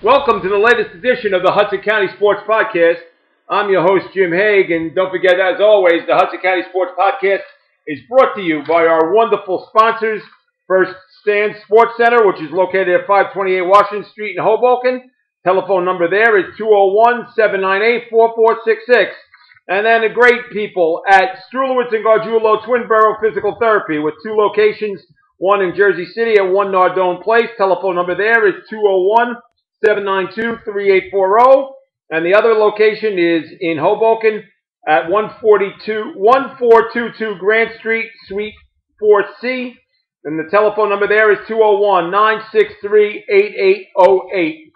Welcome to the latest edition of the Hudson County Sports Podcast. I'm your host, Jim Haig, and don't forget, as always, the Hudson County Sports Podcast is brought to you by our wonderful sponsors, First Stand Sports Center, which is located at 528 Washington Street in Hoboken. Telephone number there is 201-798-4466. And then the great people at Strulowitz and Gargiulo Twin Borough Physical Therapy with two locations, one in Jersey City at 1 Nardone Place. Telephone number there is 201-792-3840. And the other location is in Hoboken at 1422 Grant Street, Suite 4C. And the telephone number there is 201-963-8808.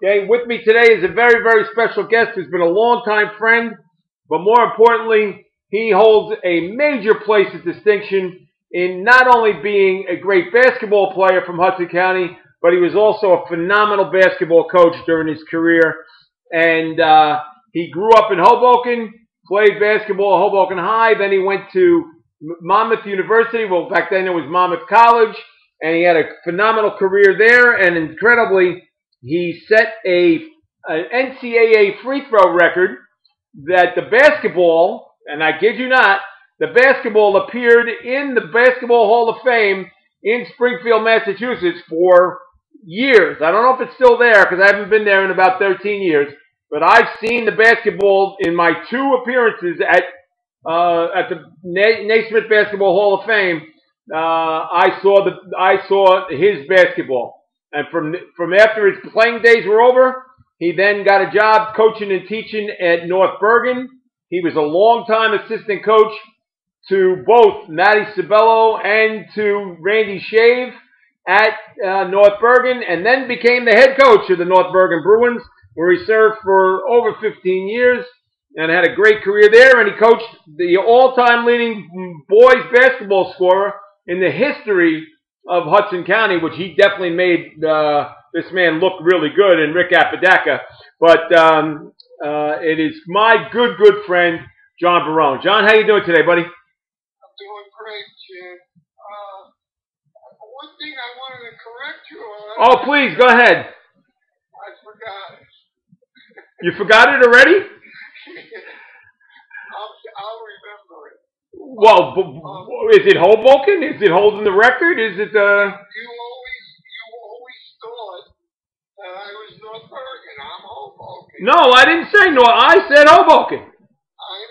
Okay, with me today is a very, very special guest who's been a longtime friend, but more importantly, he holds a major place of distinction in not only being a great basketball player from Hudson County, but he was also a phenomenal basketball coach during his career. And he grew up in Hoboken, played basketball at Hoboken High, then he went to Monmouth University. Well, back then it was Monmouth College, and he had a phenomenal career there. And incredibly, he set an NCAA free throw record that the basketball, and I kid you not, the basketball appeared in the Basketball Hall of Fame in Springfield, Massachusetts for years. I don't know if it's still there because I haven't been there in about 13 years, but I've seen the basketball in my two appearances at the Naismith Basketball Hall of Fame. I saw his basketball. And from after his playing days were over, he then got a job coaching and teaching at North Bergen. He was a longtime assistant coach to both Matty Sabello and to Randy Shave at North Bergen, and then became the head coach of the North Bergen Bruins, where he served for over 15 years and had a great career there. And he coached the all-time leading boys basketball scorer in the history of Hudson County, which he definitely made this man look really good, and Rick Apodaca. But it is my good friend, John Barone. John, how you doing today, buddy? I'm doing great, Jim. One thing I wanted to correct you on. Oh, please, go ahead. I forgot it. You forgot it already? I'll remember it. Well, is it Hoboken? Is it holding the record? Is it You always thought that I was North Bergen. I'm Hoboken. No, I didn't say North. I said Hoboken. I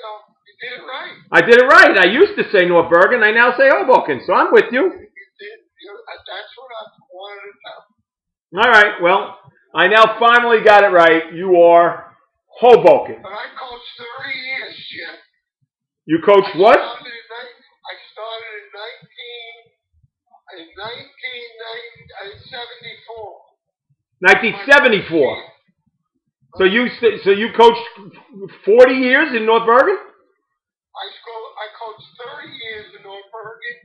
know. You did it right. I did it right. I used to say North Bergen. I now say Hoboken. So I'm with you. You did. That's what I wanted to tell. All right. Well, I now finally got it right. You are Hoboken. But I coached 3 years, Jim. You coached what? I started in 1974. 1974. So you coached 40 years in North Bergen? I coached 30 years in North Bergen.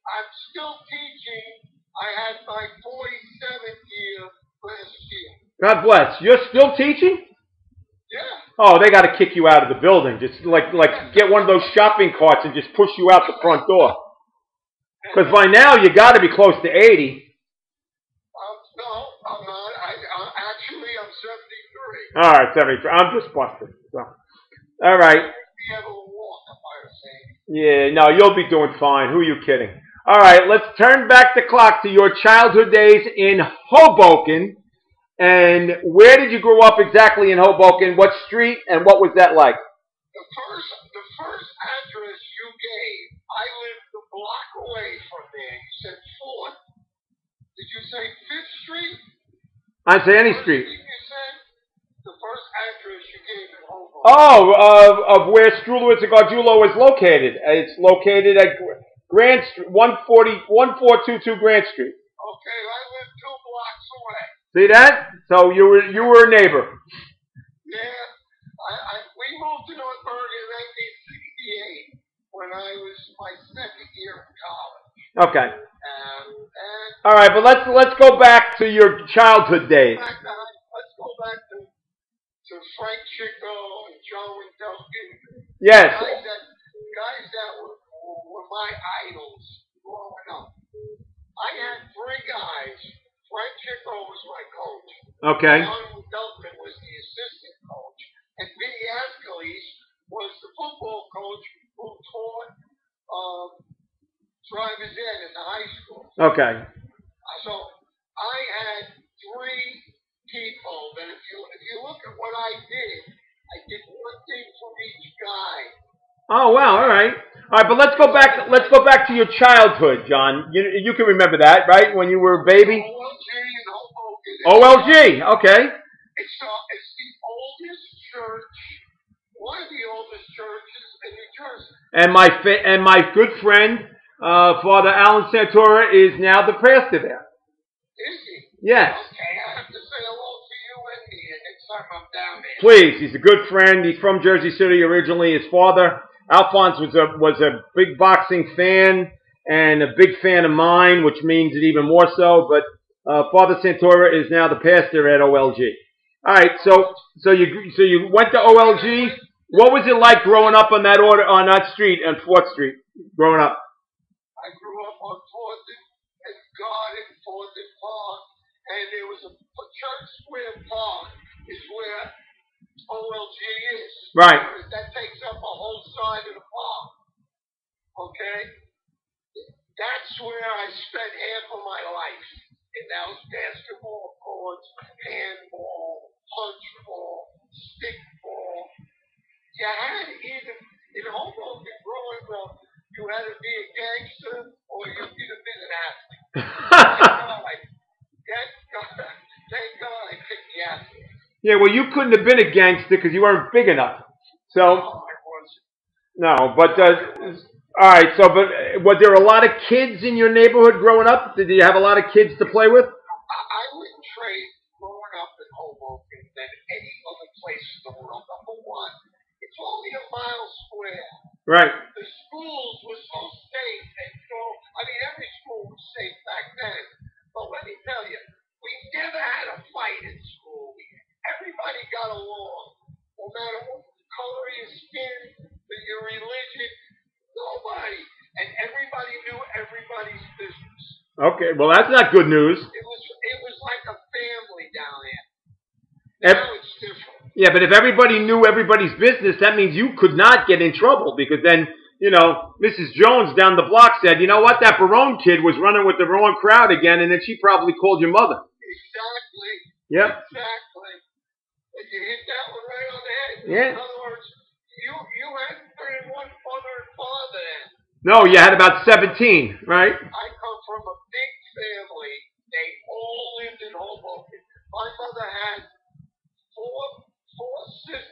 I'm still teaching. I had my 47th year last year. God bless. You're still teaching? Yeah. Oh, they got to kick you out of the building. Just like get one of those shopping carts and just push you out the front door. Because by now you got to be close to 80. No, I'm not. Actually, I'm 73. All right, 73. I'm just busted. So, all right. Be able to walk if I was saying. Yeah, no, you'll be doing fine. Who are you kidding? All right, let's turn back the clock to your childhood days in Hoboken. And where did you grow up exactly in Hoboken? What street and what was that like? The first address you gave, I lived a block away from there. You said 4th. Did you say 5th Street? I'd say any street. You said the first address you gave in Hoboken. Oh, of where Strulowitz and Gargiulo is located. It's located at Grant Street, 1422 Grant Street. Okay, I live 2 blocks away. See that? So you were a neighbor. Yeah, we moved to North Bergen in 1968 when I was my 2nd year in college. Okay. And all right, but let's go back to your childhood days. Let's go back to Frank Chico and Joe and Duncan. Yes. Guys that were my idols growing up. I had 3 guys. Frank Chico was my coach. Okay. John Duffman was the assistant coach, and Vinny Ascalise was the football coach who taught driver's ed in the high school. Okay. So I had three people that if you look at what I did one thing for each guy. Oh wow! All right. But let's go back. Let's go back to your childhood, John. You can remember that, right? When you were a baby. OLG in Hoboken. OLG. Okay. It's the oldest church, one of the oldest churches in New Jersey. And my good friend, Father Alan Santora, is now the pastor there. Is he? Yes. Okay, I have to say hello to you and me next time I'm down there. Please, he's a good friend. He's from Jersey City originally. His father, Alphonse, was a big boxing fan and a big fan of mine, which means it even more so. But Father Santora is now the pastor at OLG. All right, so you went to OLG. What was it like growing up on that street on 4th Street? Growing up. I grew up on 4th and Garden, 4th and Park, and there was a Church Square Park is where OLG is. Right. That takes up a whole side of the park. Okay? That's where I spent half of my life. And that was basketball courts, handball, punchball, stickball. You had either, in Hoboken growing up, you had to be a gangster or you could have been an athlete. Thank God I picked the athlete. Yeah, well, you couldn't have been a gangster because you weren't big enough. So, I wasn't. no, but, all right, but was there a lot of kids in your neighborhood growing up? Did you have a lot of kids to play with? I wouldn't trade growing up in Hoboken than any other place in the world. Number one, it's only a mile square. Right. The schools were so safe and so, every school was safe back then. But let me tell you, we never had a fight in school. Everybody got along. No matter what color of your skin, your religion, nobody. And everybody knew everybody's business. Okay, well, that's not good news. It was like a family down there. Now it's different. Yeah, but if everybody knew everybody's business, that means you could not get in trouble because then, Mrs. Jones down the block said, you know what, that Barone kid was running with the wrong crowd again, and then she probably called your mother. Exactly. Yep. Exactly. And you hit that one right on the head. Yeah. In other words, you had one mother and father then. No, you had about 17, right? I come from a big family. They all lived in Hoboken. My mother had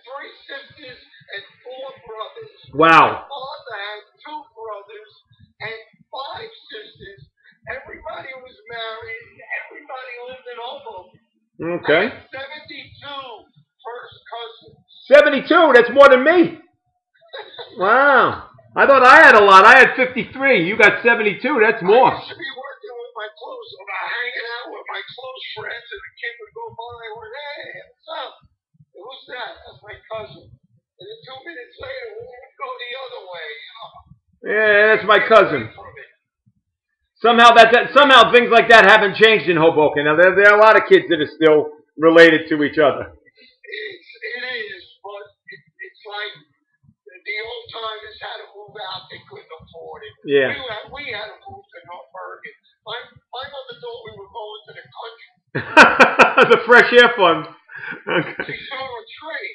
three sisters and 4 brothers. Wow. My father had 2 brothers and 5 sisters. Everybody was married. Everybody lived in Hoboken. Okay. I had 72 first cousins. 72? That's more than me. Wow. I thought I had a lot. I had 53. You got 72. That's more. I used to be working with my close, hanging out with my close friends, and the kid would go by and went, hey, what's up? Who's that? That's my cousin. And then 2 minutes later, we would go the other way. Yeah, that's my cousin. Somehow things like that haven't changed in Hoboken. Now there are a lot of kids that are still related to each other. It is, but it's like the old timers had to move out; they couldn't afford it. Yeah. We had to move to North Bergen. My mother thought we were going to the country. The fresh air fund. Okay. She saw a tree.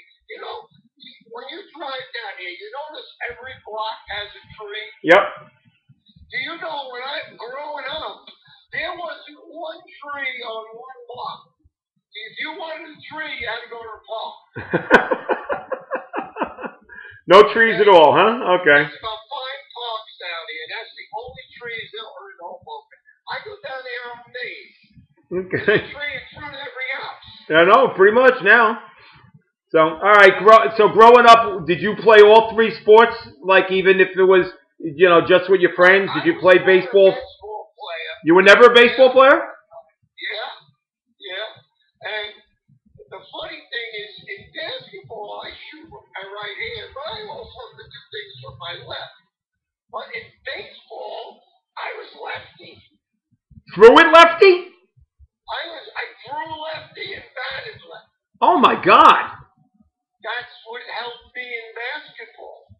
When you drive down here, you notice every block has a tree. Yep. Do you know when I'm growing up, there wasn't one tree on one block. If you wanted a tree, you had to go to the park. No trees at all, huh? Okay. There's about 5 parks down here. That's the only trees that are in Hoboken. I go down there on days. Okay. There's a tree in front of every house. I know, pretty much now. So, all right. So growing up, did you play all 3 sports? Like even if it was, just with your friends? Did you play baseball? Baseball player. You were never a baseball player? Yeah. And the funny thing is, in basketball, I shoot with my right hand, but I also have to do things with my left. But in baseball, I was lefty. Threw it lefty? I threw lefty and batted Oh my God! That's what helped me in basketball.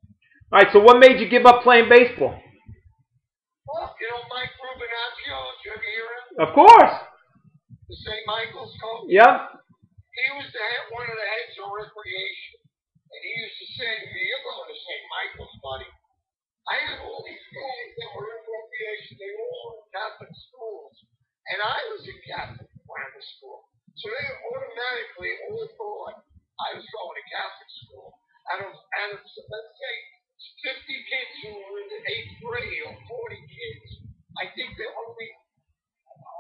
All right. So what made you give up playing baseball? Well, you know Mike Rubinaccio, did you ever hear him? Of course. The St. Michael's coach? Yep. He was one of the heads of recreation. And he used to say to me, "You're going to St. Michael's, buddy." I had all these guys that were in recreation. They were all in Catholic schools. And I was in Catholic grammar school. So they automatically all thought I was going to Catholic school. Let's say, 50 kids who were in the 8th grade or 40 kids, I think that only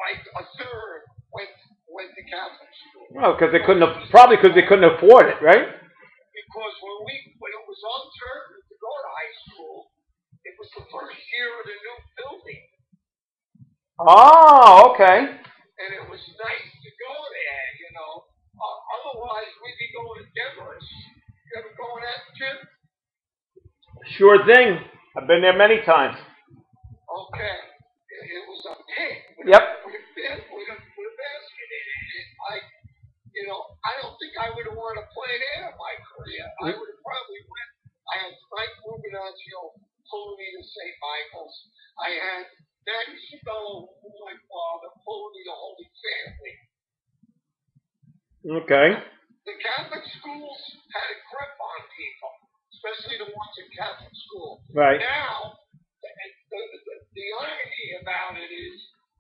like a third went to Catholic school. Well, because they couldn't afford it, right? Because when it was our turn to go to high school, it was the first year of the new building. Oh, okay. And it was nice to go there, you know. Otherwise, we'd be going to Denver's. You ever going at the gym? Sure thing. I've been there many times. Okay. It was a pit. Yep. With a basket in it. I don't think I would have wanted to play there in my career. I would have probably went. I had Mike Rubinaccio pulling me to St. Michael's. I had Daddy Spello, who was my father, pulling me to Holy Family. Okay. The Catholic schools had a grip on people, especially the ones in Catholic school. Right. Now, the irony about it is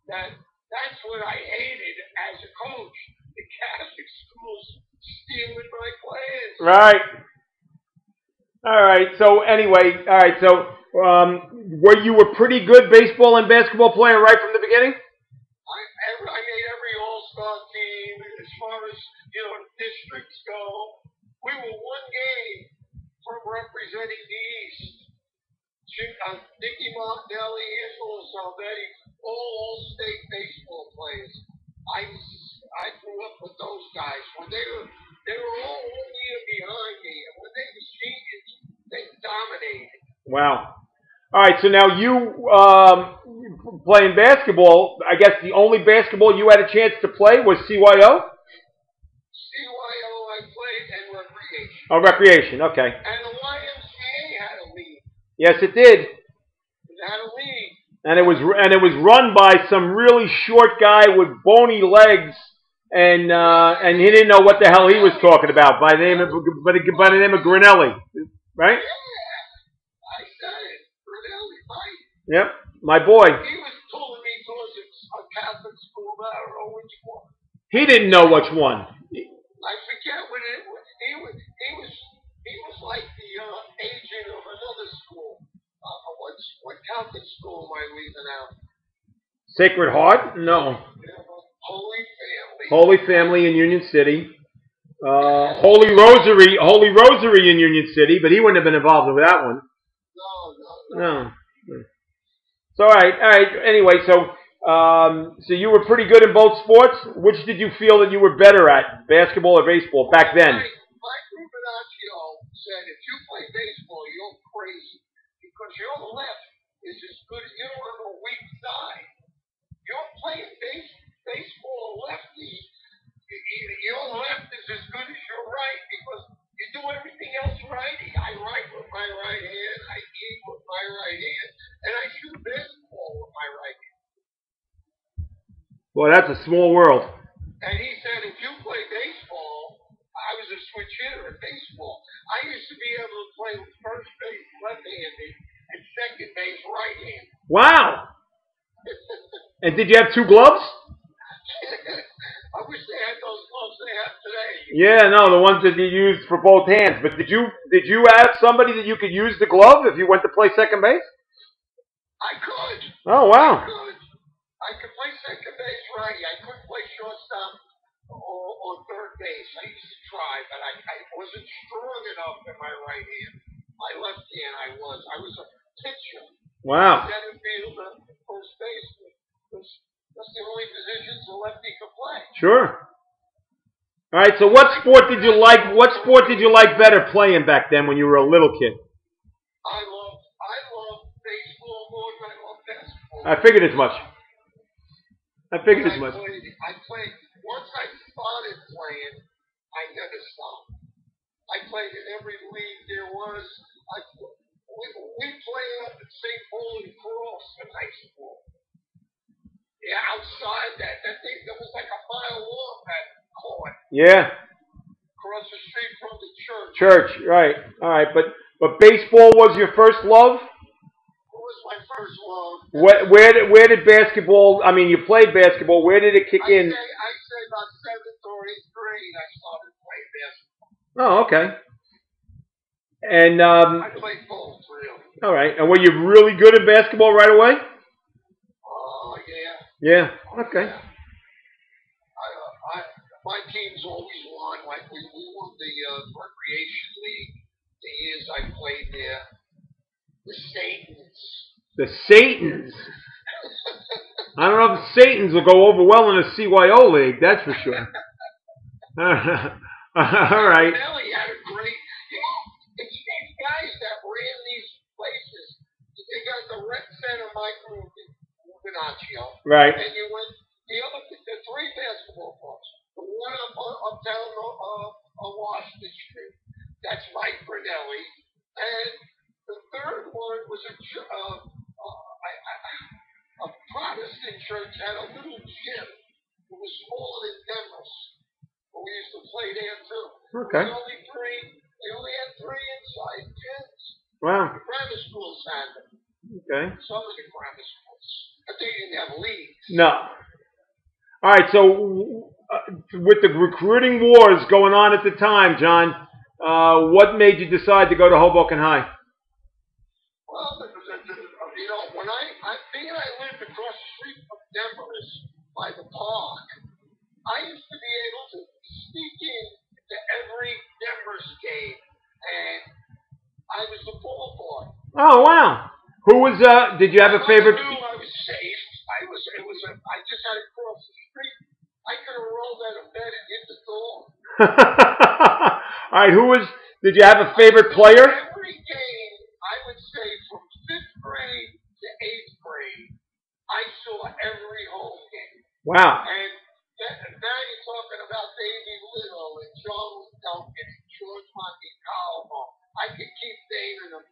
that that's what I hated as a coach. The Catholic schools stealing my players. Right. All right. So anyway, all right. So were you a pretty good baseball and basketball player right from the beginning? I made every all-star team as far as districts go. We were one game from representing the East. Nicky Martinelli, Angelo Salvetti, all-state baseball players. I grew up with those guys. When they were all 1 year behind me, and when they were seniors, they dominated. Wow. All right. So now you playing basketball. I guess the only basketball you had a chance to play was CYO. CYO, I played, and recreation. Oh, recreation. Okay. And the YMCA had a league. Yes, it did. It had a league. And it was run by some really short guy with bony legs, and he didn't know what the hell he was talking about by the name of Grinelli, right? Yeah, I said it. Grinelli, right? Yep, my boy. He was pulling me towards a Catholic school, but I don't know which one. He didn't know which one. I forget what it was. He was like the agent of another school. What Catholic school am I leaving out? Sacred Heart? No. Holy Family. Holy Family in Union City. Holy Rosary in Union City, but he wouldn't have been involved with that one. No. So all right. Anyway, so you were pretty good in both sports. Which did you feel that you were better at, basketball or baseball, back then? Mike Rubinaccio said, if you play baseball, you're crazy. Because your left is as good as you don't have a weak side. You're playing baseball lefty. Your left is as good as your right because you do everything else righty. I write with my right hand, I eat with my right hand, and I shoot baseball with my right hand. Boy, that's a small world. And he said, if you play baseball, I was a switch hitter in baseball. I used to be able to play first base left-handed and second base right-handed. Wow. And did you have two gloves? I wish they had those gloves they have today. Yeah, no, the ones that you used for both hands. But did you have somebody that you could use the glove if you went to play second base? I could. Oh, wow. I could play second base righty. I couldn't play shortstop or third base. I used to try, but I wasn't strong enough in my right hand. My left hand I was. I was a pitcher. Wow. Center fielder, first baseman. That's the only positions a lefty could play. Sure. All right. So, what sport did you like? What sport did you like better playing back then when you were a little kid? I love baseball more than I love basketball. I figured as much. I played. Once I started playing, I never stopped. I played in every league there was. We played up at St. Paul and Cross in high school. Yeah, outside that thing that was like a mile long, that court. Yeah. Across the street from the church. Church, right. All right, but baseball was your first love? It was my first love. Where did basketball, I mean, you played basketball, where did it kick in? I say about 7th or 8th grade I started playing basketball. Oh, okay. And I played both, really. all right. And were you really good at basketball right away? Oh, yeah. Yeah. Okay. Yeah. My teams always won. Like we won the recreation league the years I played there. The Satans. The Satans. I don't know if the Satans will go over well in the CYO league. That's for sure. All right. Nelly had a great. It's these guys that ran these places. They got the rec center, Michael Rubinaccio. Right. And you went the 3 basketball courts. The one uptown on Washington Street. That's Mike Brunelli. And the third one was a Protestant church had a little gym. It was smaller than Denver's. But we used to play there too. Okay. They only had 3 inside gyms. Wow. The grammar schools had them. Okay. Some of the grammar schools. But they didn't have leagues. No. All right. So with the recruiting wars going on at the time, John, what made you decide to go to Hoboken High? Well, when I lived across the street from Denver's by the park, I used to be able to sneak in to every Denver's game, and I was the ball boy. Oh, wow. Who was, did you have a favorite? I knew I was safe. I just had to cross the street. I could have rolled out of bed and hit the door. All right, did you have a favorite player? Every game, I would say from 5th grade to 8th grade, I saw every home game. Wow. And now you're talking about Davey Little and John Duncan and George Montecalvo. I could keep naming them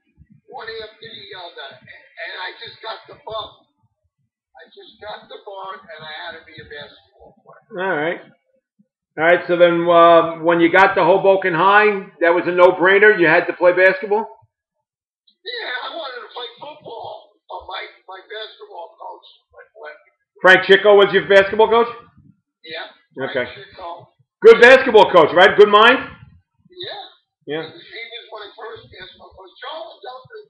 one after the other. And I just got the bug. And I had to be a basketball player. All right. All right, so then when you got to Hoboken High, that was a no-brainer? You had to play basketball? Yeah, I wanted to play football. My basketball coach, Frank Chico was your basketball coach? Yeah. Okay. Frank Chico. Good basketball coach, right? Good mind? Yeah. Yeah. He was my first basketball coach. John Duncan,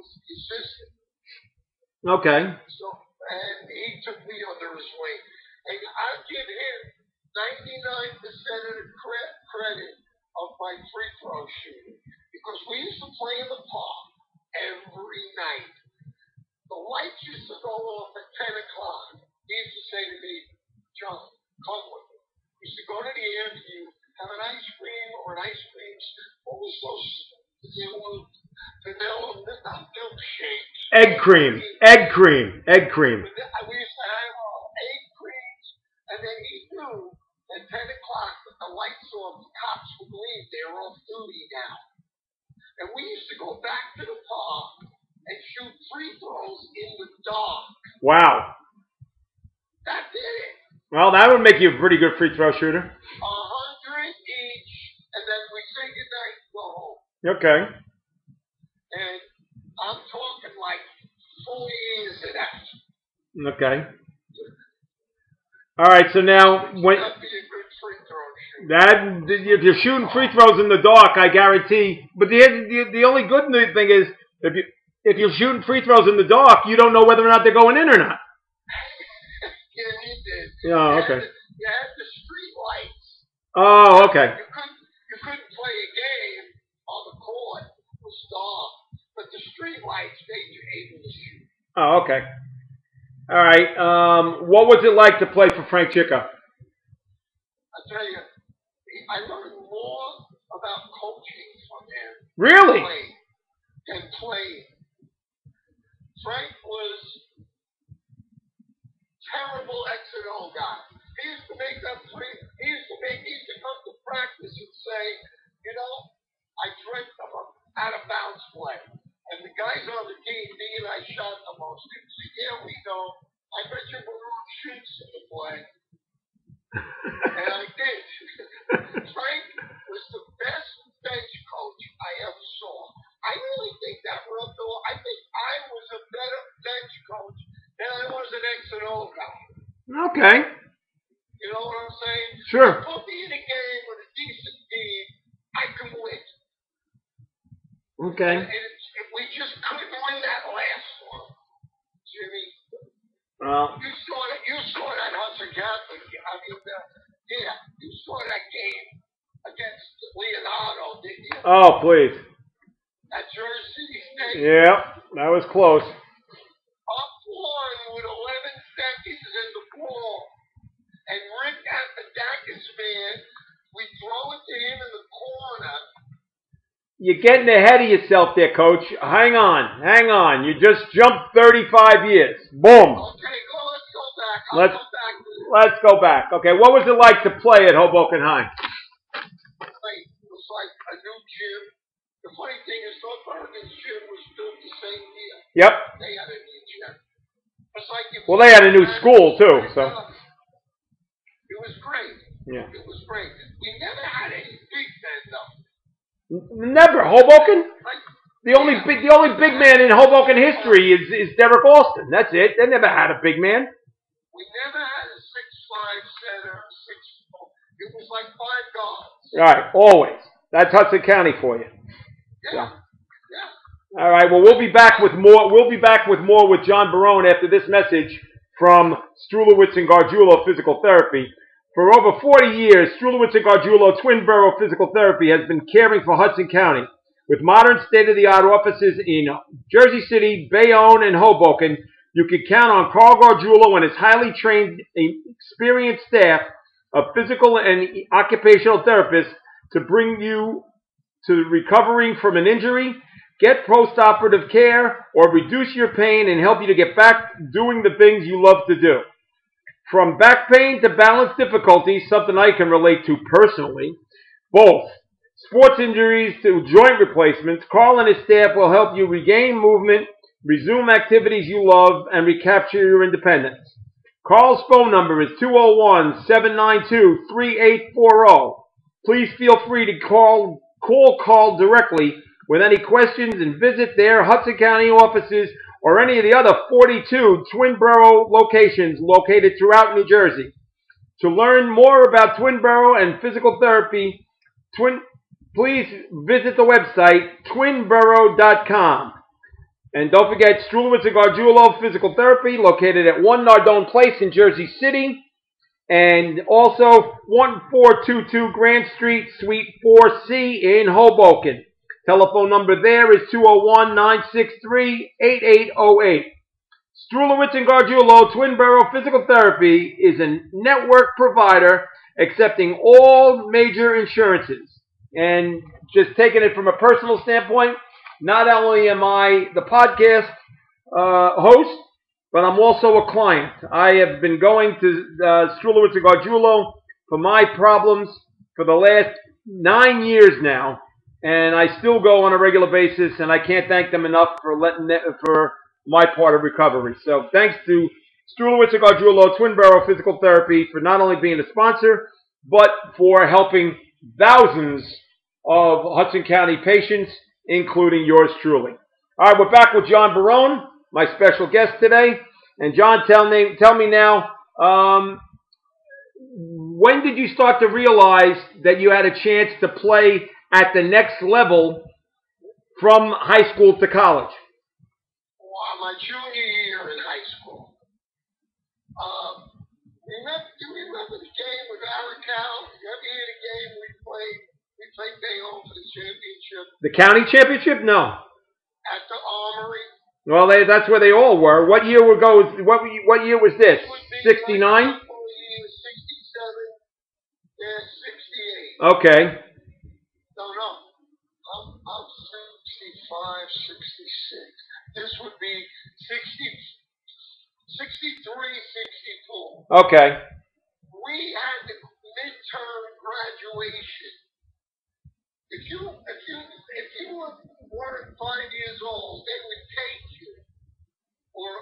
was the assistant. Okay. And he took me under his wing. And I'll give him 99% of the credit of my free throw shooting. Because we used to play in the park every night. The lights used to go off at 10 o'clock. He used to say to me, John, come with me. We used to go to the Airview, have an ice cream or an ice cream. What was those? Vanilla milkshakes. Egg cream. We used to have egg creams. And then he knew at 10 o'clock with the lights off, the cops would leave. They were off duty now. And we used to go back to the park and shoot free throws in the dark. Wow. That did it. Well, that would make you a pretty good free throw shooter. 100 each, and then we say goodnight and go home. Okay. And I'm talking like 4 years of that. Okay. All right, so now when That'd be a good free throw shooter. if you're shooting free throws in the dark, I guarantee. But the only good thing is if you're shooting free throws in the dark, you don't know whether or not they're going in or not. Yeah, you did. Oh, okay. You had the street lights. Oh, okay. You couldn't play a game on the court. It was dark. But the street lights made you able to shoot. Oh, okay. All right. What was it like to play for Frank Chico? I tell you, I learned more about coaching from him. Really? Than playing. Frank was terrible X and O guy. He used to make up three. He used to come to practice Okay. You know what I'm saying? Sure. Put me in a game with a decent team, I can win. Okay. And we just couldn't win that last one, Jimmy. Well. You saw that Hudson Catholic. You saw that game against Leonardo, didn't you? Oh, please. At Jersey City State. Yeah, that was close. Up one with 11 seconds in the ball, and Rick Apodakas, man, we throw it to him in the corner. You're getting ahead of yourself there, Coach. Hang on. You just jumped 35 years. Boom. Okay, let's go back. Let's go back. Okay, what was it like to play at Hoboken High? It was like a new gym. The funny thing is, North Bergen's gym was built the same year. Yep. They had a new gym. It's like they had a new school too, so. It was great. Yeah. It was great. We never had any big men though. Never. Hoboken? The only big man in Hoboken history is Derek Austin. That's it. They never had a big man. We never had a 6'5" center, 6'4". It was like 5 guards. All right, always. That's Hudson County for you. Yeah. All right. Well, we'll be back with more. We'll be back with more with John Barone after this message from Strulowitz and Gargiulo Physical Therapy. For over 40 years, Strulowitz and Gargiulo Twin Borough Physical Therapy has been caring for Hudson County. With modern state-of-the-art offices in Jersey City, Bayonne, and Hoboken, you can count on Carl Gargiulo and his highly trained, experienced staff of physical and occupational therapists to bring you to recovering from an injury, get post-operative care, or reduce your pain and help you to get back doing the things you love to do. From back pain to balance difficulties, something I can relate to personally, both sports injuries to joint replacements, Carl and his staff will help you regain movement, resume activities you love, and recapture your independence. Carl's phone number is 201-792-3840. Please feel free to call Carl directly with any questions and visit their Hudson County offices or any of the other 42 Twin Borough locations located throughout New Jersey. To learn more about Twin Borough and physical therapy, please visit the website twinborough.com. And don't forget Strulowitz and Gargiulo Physical Therapy, located at 1 Nardone Place in Jersey City, and also 1422 Grant Street, Suite 4C in Hoboken. Telephone number there is 201-963-8808. Strulowitz and Gargiulo Twin Borough Physical Therapy is a network provider accepting all major insurances. And just taking it from a personal standpoint, not only am I the podcast host, but I'm also a client. I have been going to Strulowitz and Gargiulo for my problems for the last 9 years now. And I still go on a regular basis, and I can't thank them enough for for my part of recovery. So thanks to Strulowitz and Gargiulo Twin Borough Physical Therapy for not only being a sponsor, but for helping thousands of Hudson County patients, including yours truly. All right, we're back with John Barone, my special guest today. And John, tell me now, when did you start to realize that you had a chance to play at the next level from high school to college? Well, my junior year in high school. Do you remember the game with Aracal? You ever hear the game we played? We played Bayonne for the championship. The county championship? No. At the Armory. Well, that's where they all were. What year What year was this? 69? 67. Yeah, 68. Okay. No. I'm 65, 66. This would be 63, 64. Okay. We had the midterm graduation. If you weren't 5 years old, they would take you. Or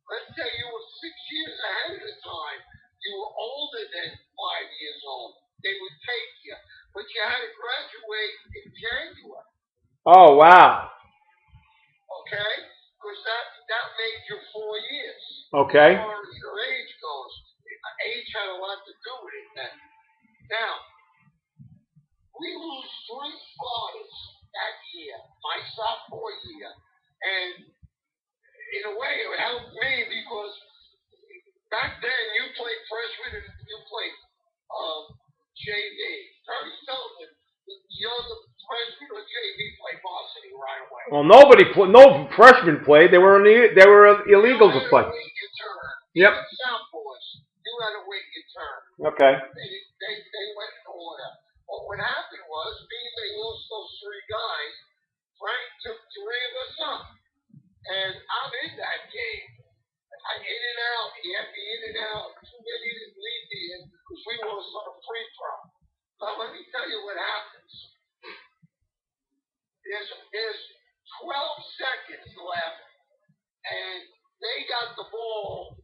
let's say you were 6 years ahead of the time. You were older than 5 years old. They would take you. But you had to graduate in January. Oh, wow. Okay? Because that made you 4 years. Okay. As far as your age goes. Now, we lose 3 starters that year, my sophomore year. And in a way, it helped me because back then you played freshman and you played JV. Very seldom the other freshman or JV played varsity right away. Well, no freshmen played. They were illegal to play. You had to wait your turn. Yep. Even sophomores, you had to wait your turn. Okay. They went in order. But what happened was, being they lost those 3 guys, Frank took 3 of us up. And I'm in that game. I'm in and out. He had me in and out. Too many didn't leave me in because we lost on a free throw. Now, let me tell you what happens. There's 12 seconds left, and they got the ball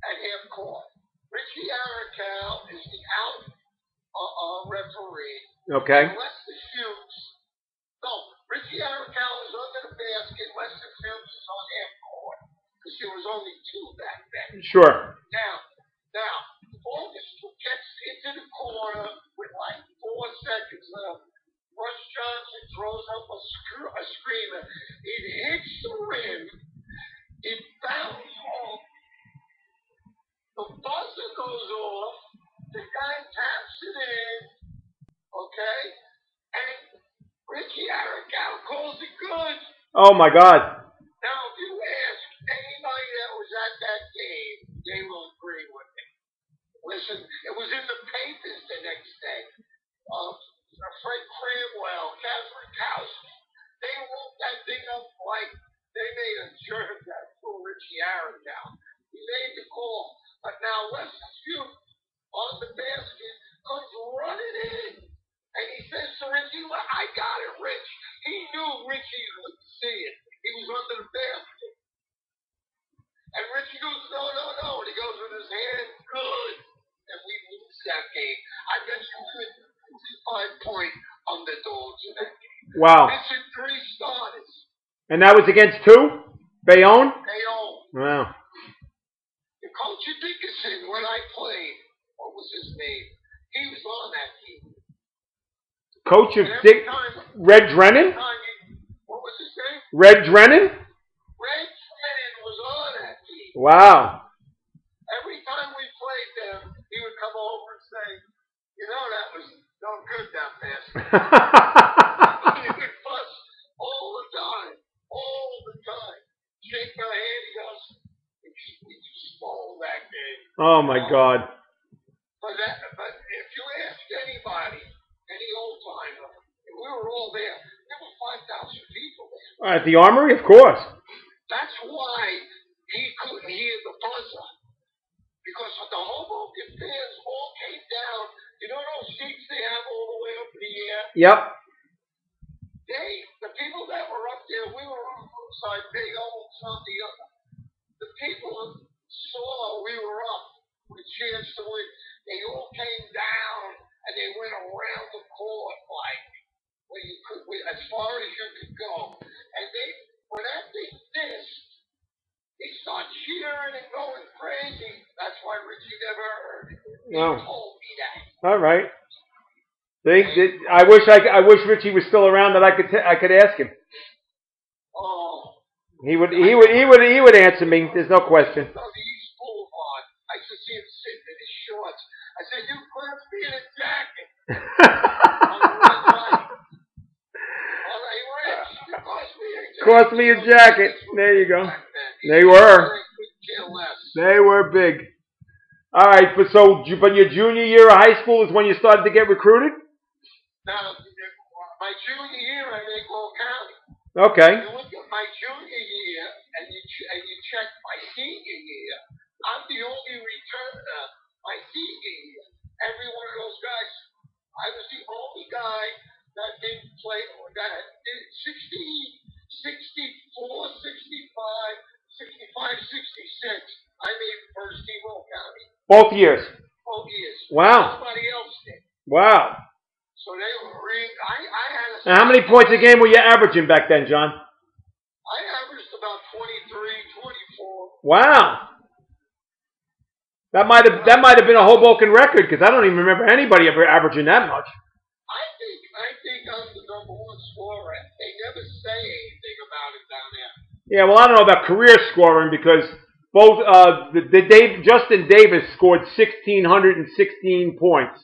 at half court. Richie Aracal is the out referee. Okay. Lester Fuchs. No, Richie Aracal is under the basket. Lester Fuchs is on half court because there was only 2 back then. Sure. Now, August gets into the corner with like 4 seconds left. Russ Johnson throws up a screamer. It hits the rim. It bounces off. The buzzer goes off. The guy taps it in. Okay? And Richie Aracal calls it good. Oh my God. Now, if you ask anybody that was at that game, they will agree with me. Listen, it was in the papers the next day. Fred Cramwell, Catherine Kowski, they wrote that thing up like they made a jerk that for Richie Aracal. He made the call. But now Lester Fuchs on the basket comes running in. And he says to Richie, I got it, Rich. He knew Richie would see it. He was under the basket. And Richie goes, no. And he goes with his hand, good. And we lose that game. I bet you could 5-point underdogs in that game. Wow. Missing 3 starters. And that was against who? Bayonne? Bayonne. Wow. The coach of Dickinson, when I played, what was his name? He was on that team. Coach of Red Drennan? What was his name? Red Drennan? Red Drennan was on that team. Wow. Every time we played them, he would come over and say, that was no good, that basket. He would fuss all the time. Shake my hand, he goes, we just stole that game. Oh my God. But if you ask anybody, any old timer, we were all there. There were 5,000 people there. At the Armory, of course. That's why he couldn't hear the buzzer. Because the Hoboken fans all came down. You know those seats they have all the way up in the air? Yep. The people that were up there, we were on one side, big almost on the other. The people saw we were up with a chance to win. They all came down and they went around the court like where you could, as far as you could go. And when that thing missed, they started cheering and going crazy. That's why Richie never heard it. He told me that. All right. I wish Richie was still around that I could ask him. Oh. He would answer me. There's no question. On the East Boulevard, I used to see him sitting in his shorts. I said, "You class me in a jacket." Cost me a jacket. There you go. They were. They were big. All right, but your junior year of high school is when you started to get recruited? Now, my junior year, I made Will County. Okay. You look at my junior year, and you check my senior year. I'm the only returner my senior year. Every one of those guys, I was the only guy that didn't play, that did 64, 65, 66. I made first team Will County. Both years? Both years. Wow. Nobody else did. Wow. So they were really, I had a... Now, how many points a game were you averaging back then, John? I averaged about 23, 24. Wow. That might have been a Hoboken record because I don't even remember anybody ever averaging that much. I think I'm the number one scorer. They never say anything about it down there. Yeah, well, I don't know about career scoring because both Justin Davis scored 1,616 points,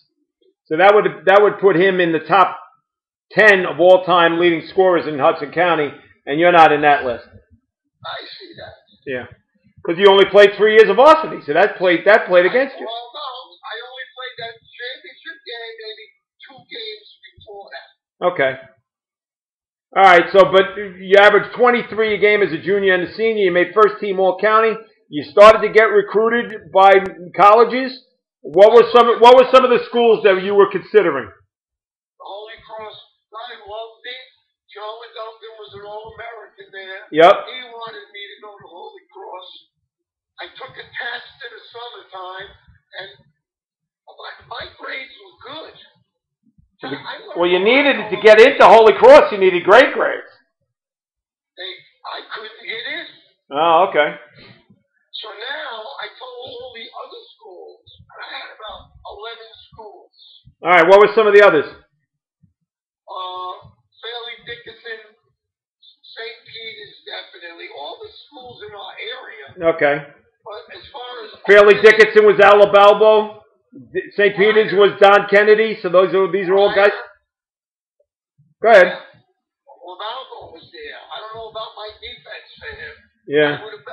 so that would put him in the top 10 of all time leading scorers in Hudson County, and you're not in that list. I see that. Yeah, because you only played 3 years of varsity, so that played against you. Well, no, I only played that championship game, maybe 2 games before that. Okay. All right, but you averaged 23 a game as a junior and a senior. You made first team All County. You started to get recruited by colleges. What were some of the schools that you were considering? Holy Cross, I loved it. Joe Duncan was an All-American there. Yep. He wanted me to go to Holy Cross. I took a test in the summertime, and my grades were good. Well, you needed to get into Holy Cross. You needed great grades. I couldn't get in. Oh, okay. So now I told all the other schools, and I had about 11 schools. All right, what were some of the others? Fairleigh Dickinson, St. Peter's, definitely. All the schools in our area. Okay. But as far as Fairleigh Dickinson was Al Balbo. St. Peter's was Don Kennedy. So these are all guys. Go ahead. Well, Balbo was there. I don't know about my defense for him. Yeah. I would have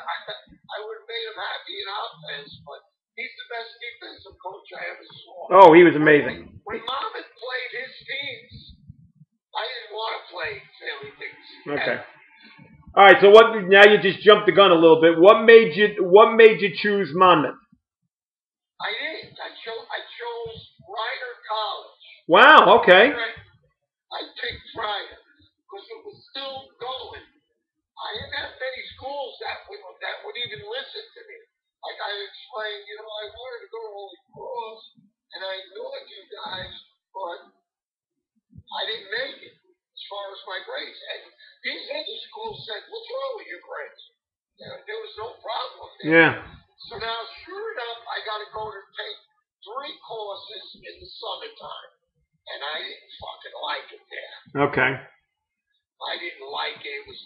made him happy in offense, but he's the best defensive coach I ever saw. Oh, he was amazing. When Monmouth played his teams, I didn't want to play Fairleigh Dickinson. Okay. All right. So now you just jumped the gun a little bit. What made you choose Monmouth? I didn't. I chose Rider College. Wow. Okay. I picked Rider because it was still going. I didn't have many schools that would even listen to me. Like I explained, I wanted to go to Holy Cross, and I ignored you guys, but I didn't make it as far as my grades. And these other schools said, "What's wrong with your grades?" There was no problem there. Yeah. So now, sure enough, I got to go to take 3 courses in the summertime, and I didn't fucking like it there. Okay. I didn't like it. It was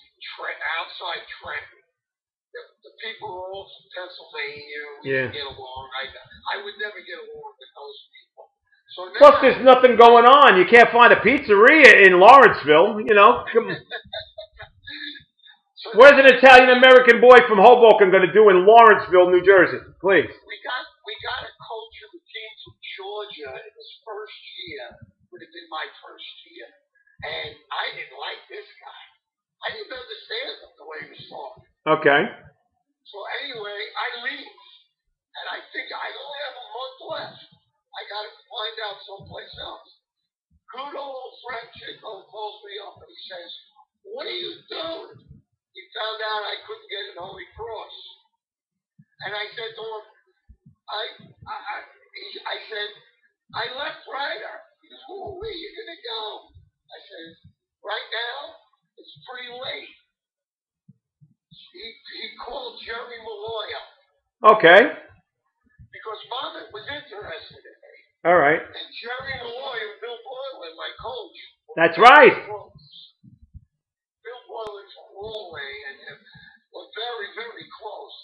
outside Trenton. The people were all from Pennsylvania. We didn't get along. I would never get along with those people. So now, plus, there's nothing going on. You can't find a pizzeria in Lawrenceville. So where's an Italian-American boy from Hoboken going to do in Lawrenceville, New Jersey? Please. We got a coach of the team from Georgia in his first year. Would have been my first year. And I didn't like this guy. I didn't understand him the way he was talking. Okay. So anyway, I leave. And I think I only have a month left. I got to find out someplace else. Good old Frank Chico calls me up and he says, "What are you doing?" He found out I couldn't get in Holy Cross. And I said to him, I said, "I left Rider." He goes, "Where are you going to go?" I said, "Right now, it's pretty late." He called Jerry Malloy up. Okay. Because Monmouth was interested in me. All right. And Jerry Malloy and Bill Boylan, my coach. That's right. Bill Boylan from Galway and him were very, very close.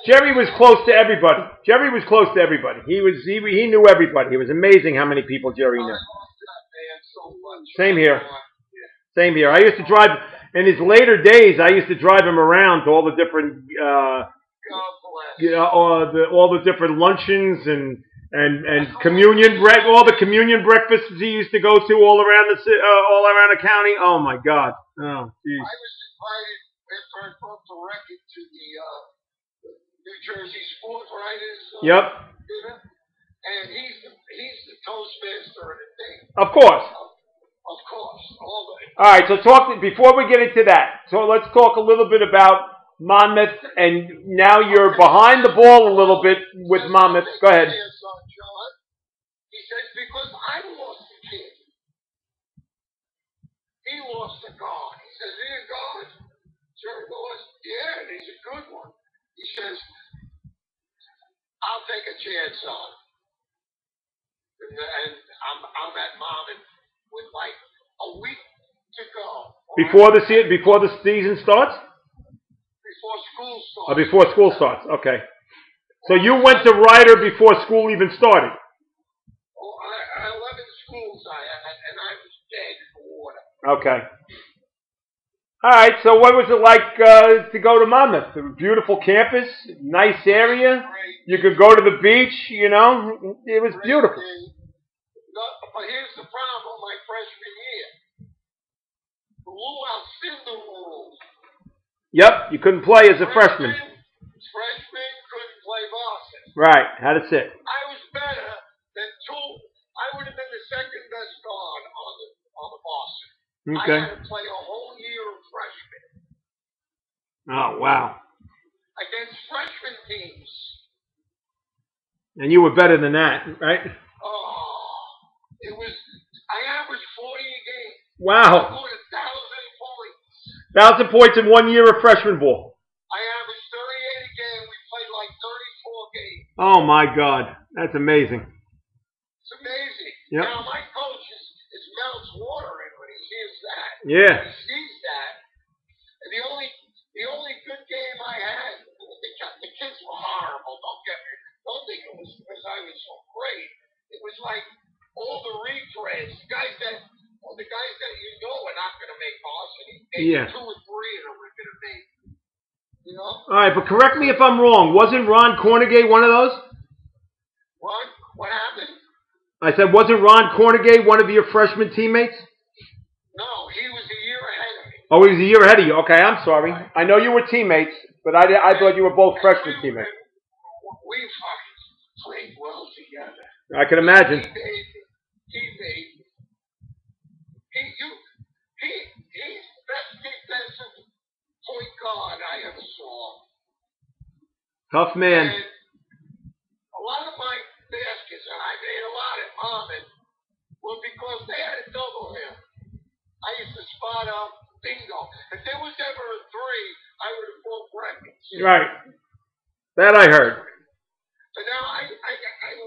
Jerry was close to everybody. He knew everybody. It was amazing how many people Jerry knew. I love that man so much. Same here. Same here. I used to drive, in his later days, I used to drive him around to all the different, all the different luncheons and communion all the communion breakfasts he used to go to all around the county. Oh my God. Oh, geez. I was invited after I broke the record to the New Jersey Sport Writers dinner, and he's the toastmaster of the thing. Of course. Of course. All right, so before we get into that, so let's talk a little bit about Monmouth, and now you're behind the ball a little bit with Monmouth. Go ahead. He says, because I lost a kid. He lost a guard. He says, "Is he a guard?" Jerry goes, "Yeah, and he's a good one." He says, "I'll take son. And I'm at Monmouth with like a week to go. Before the season starts? Before school starts. Oh, before school starts. Okay. So you went to Ryder before school even started? Oh, I 11 schools and I was dead in the water. Okay. All right. So what was it like to go to Monmouth? A beautiful campus, nice area. You could go to the beach. You know, it was beautiful. But here's the problem. My freshman year, the rules. Yep. You couldn't play as a freshman. Freshmen couldn't play varsity. Right. How'd it sit? I was better than two. I would have been the second best guard on the varsity. Okay. I had to play a whole year of freshman. Oh, wow. Against freshman teams. And you were better than that, right? I averaged 40 a game. Wow. I scored 1,000 points. 1,000 points in 1 year of freshman ball. I averaged 38 a game. We played like 34 games. Oh, my God. That's amazing. It's amazing. Yep. Now, my coach is melts water in when he hears that. Yeah. He sees that. And the only good game I had, the kids were horrible. Don't think it was because I was so great. It was like all the retreads, the guys that you know are not going to make varsity. Maybe 2 or 3 of them are going to make. You know? All right, but correct me if I'm wrong. Wasn't Ron Cornegay one of those? What happened? I said, wasn't Ron Cornegay one of your freshman teammates? No, he was a year ahead of me. Oh, he was a year ahead of you. Okay, I'm sorry. I know you were teammates, but I thought you were both freshman teammates. We fucking played well together. I can imagine. He's the best defensive point guard I ever saw. Tough man. And a lot of my baskets, and I made a lot at Monmouth, were because they had a double him. I used to spot up bingo. If there was ever a 3, I would have broke records. Right. That I heard. But now I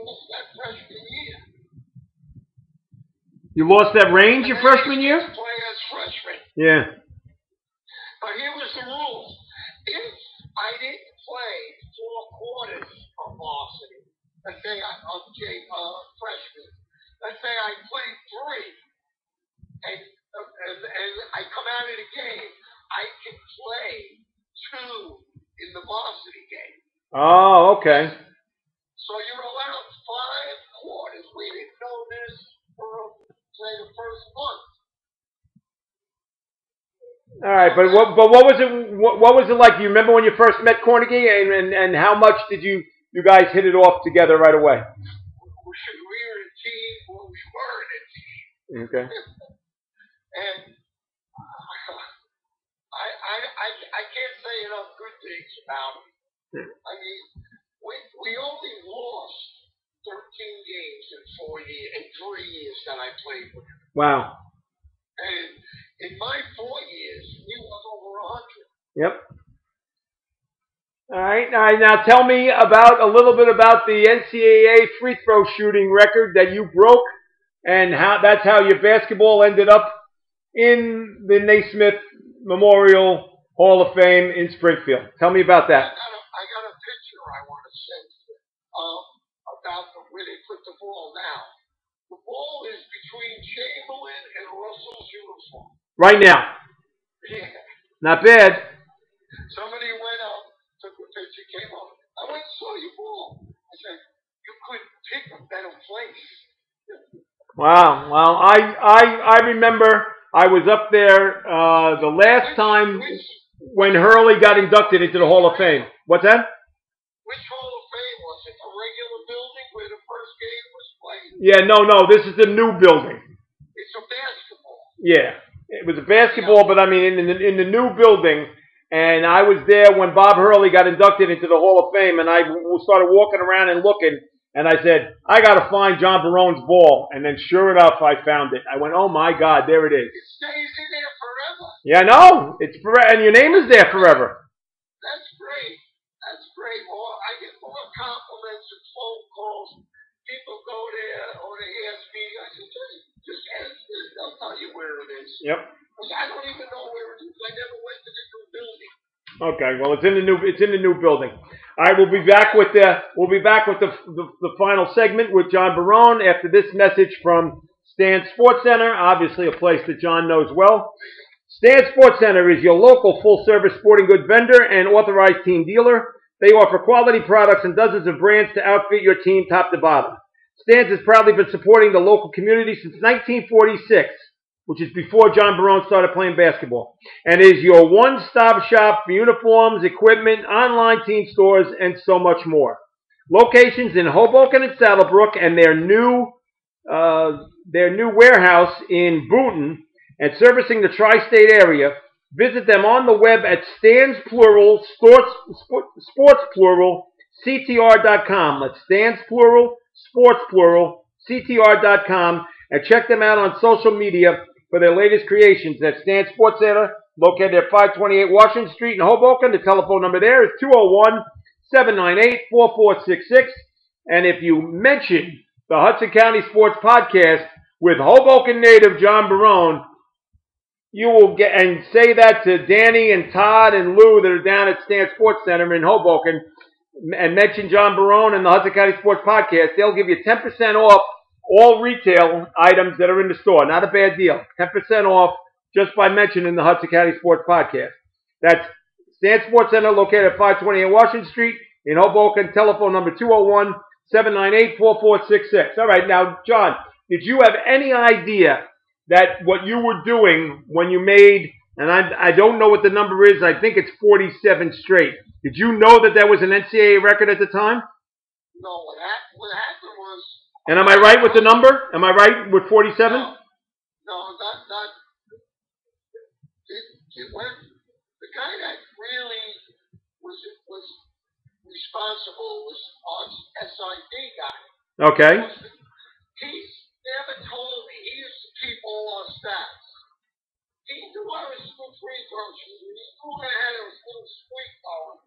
lost that freshman year. You lost that range your freshman year? Play as freshman. Yeah. But here was the rule. If I didn't play 4 quarters of varsity, let's say freshman, let's say I played 3, and I come out of the game, I can play 2 in the varsity game. Oh, okay. So you're allowed 5 quarters. We didn't know this for, say, the first month. All right, but what was it? What was it like? You remember when you first met Cornegie, and how much did you guys hit it off together right away? We were a team. Well, we weren't a team. Okay. And I can't say enough good things about him. I mean, we only lost 13 games in 3 years that I played with him. Wow. And in my 4 years, we won over 100. Yep. All right. Now tell me a little bit about the NCAA free throw shooting record that you broke, and that's how your basketball ended up in the Naismith Memorial Hall of Fame in Springfield. Tell me about that. I got a picture I want to send you about where they put the ball now. The ball is between Chamberlain and Russell's uniform. Right now. Yeah. Not bad. Somebody went up, took a picture, came up. I went and saw your ball. I said, you couldn't pick a better place. Wow. Well, I remember I was up there the last time when Hurley got inducted into the Hall of Fame. What's that? Which Hall of Fame was it? The regular building where the first game was played? Yeah, no. This is the new building. It's a basketball. Yeah, it was a basketball, but I mean in the new building. And I was there when Bob Hurley got inducted into the Hall of Fame, and I started walking around and looking. And I said, I got to find John Barone's ball. And then sure enough, I found it. I went, oh, my God, there it is. It stays in there forever. Yeah, I know. It's forever, and your name is there forever. That's great. That's great. Well, I get more compliments and phone calls is. Yep. Because I don't even know where it is. I never went to the new building. Okay, well it's in the new building. All right, we'll be back with the final segment with John Barone after this message from Stan's Sports Center, obviously a place that John knows well. Stan's Sports Center is your local full-service sporting goods vendor and authorized team dealer. They offer quality products and dozens of brands to outfit your team top to bottom. Stan's has proudly been supporting the local community since 1946, which is before John Barone started playing basketball, and is your one-stop shop for uniforms, equipment, online team stores, and so much more. Locations in Hoboken and Saddlebrook, and their new warehouse in Boonton, and servicing the tri-state area. Visit them on the web at Stan's Plural, Sports Plural, CTR.com. That's Stan's Plural, Sports Plural, CTR.com, and check them out on social media for their latest creations. At Stan's Sports Center, located at 528 Washington Street in Hoboken. The telephone number there is 201-798-4466. And if you mention the Hudson County Sports Podcast with Hoboken native John Barone, you will get, and say that to Danny and Todd and Lou that are down at Stan's Sports Center in Hoboken, and mention John Barone and the Hudson County Sports Podcast, they'll give you 10% off all retail items that are in the store. Not a bad deal. 10% off just by mentioning the Hudson County Sports Podcast. That's Stan's Sports Center, located at 528 Washington Street in Hoboken. Telephone number 201-798-4466. All right, now, John, did you have any idea that what you were doing when you made, and I don't know what the number is, I think it's 47 straight. Did you know that was an NCAA record at the time? No, what happened was... And am I right with the number? Am I right with 47? No, it went, the guy that really was responsible was our SID guy. Okay. He's never told me. He used to keep all our stats. He knew I was good free throw shooter. He knew I had a little streak going.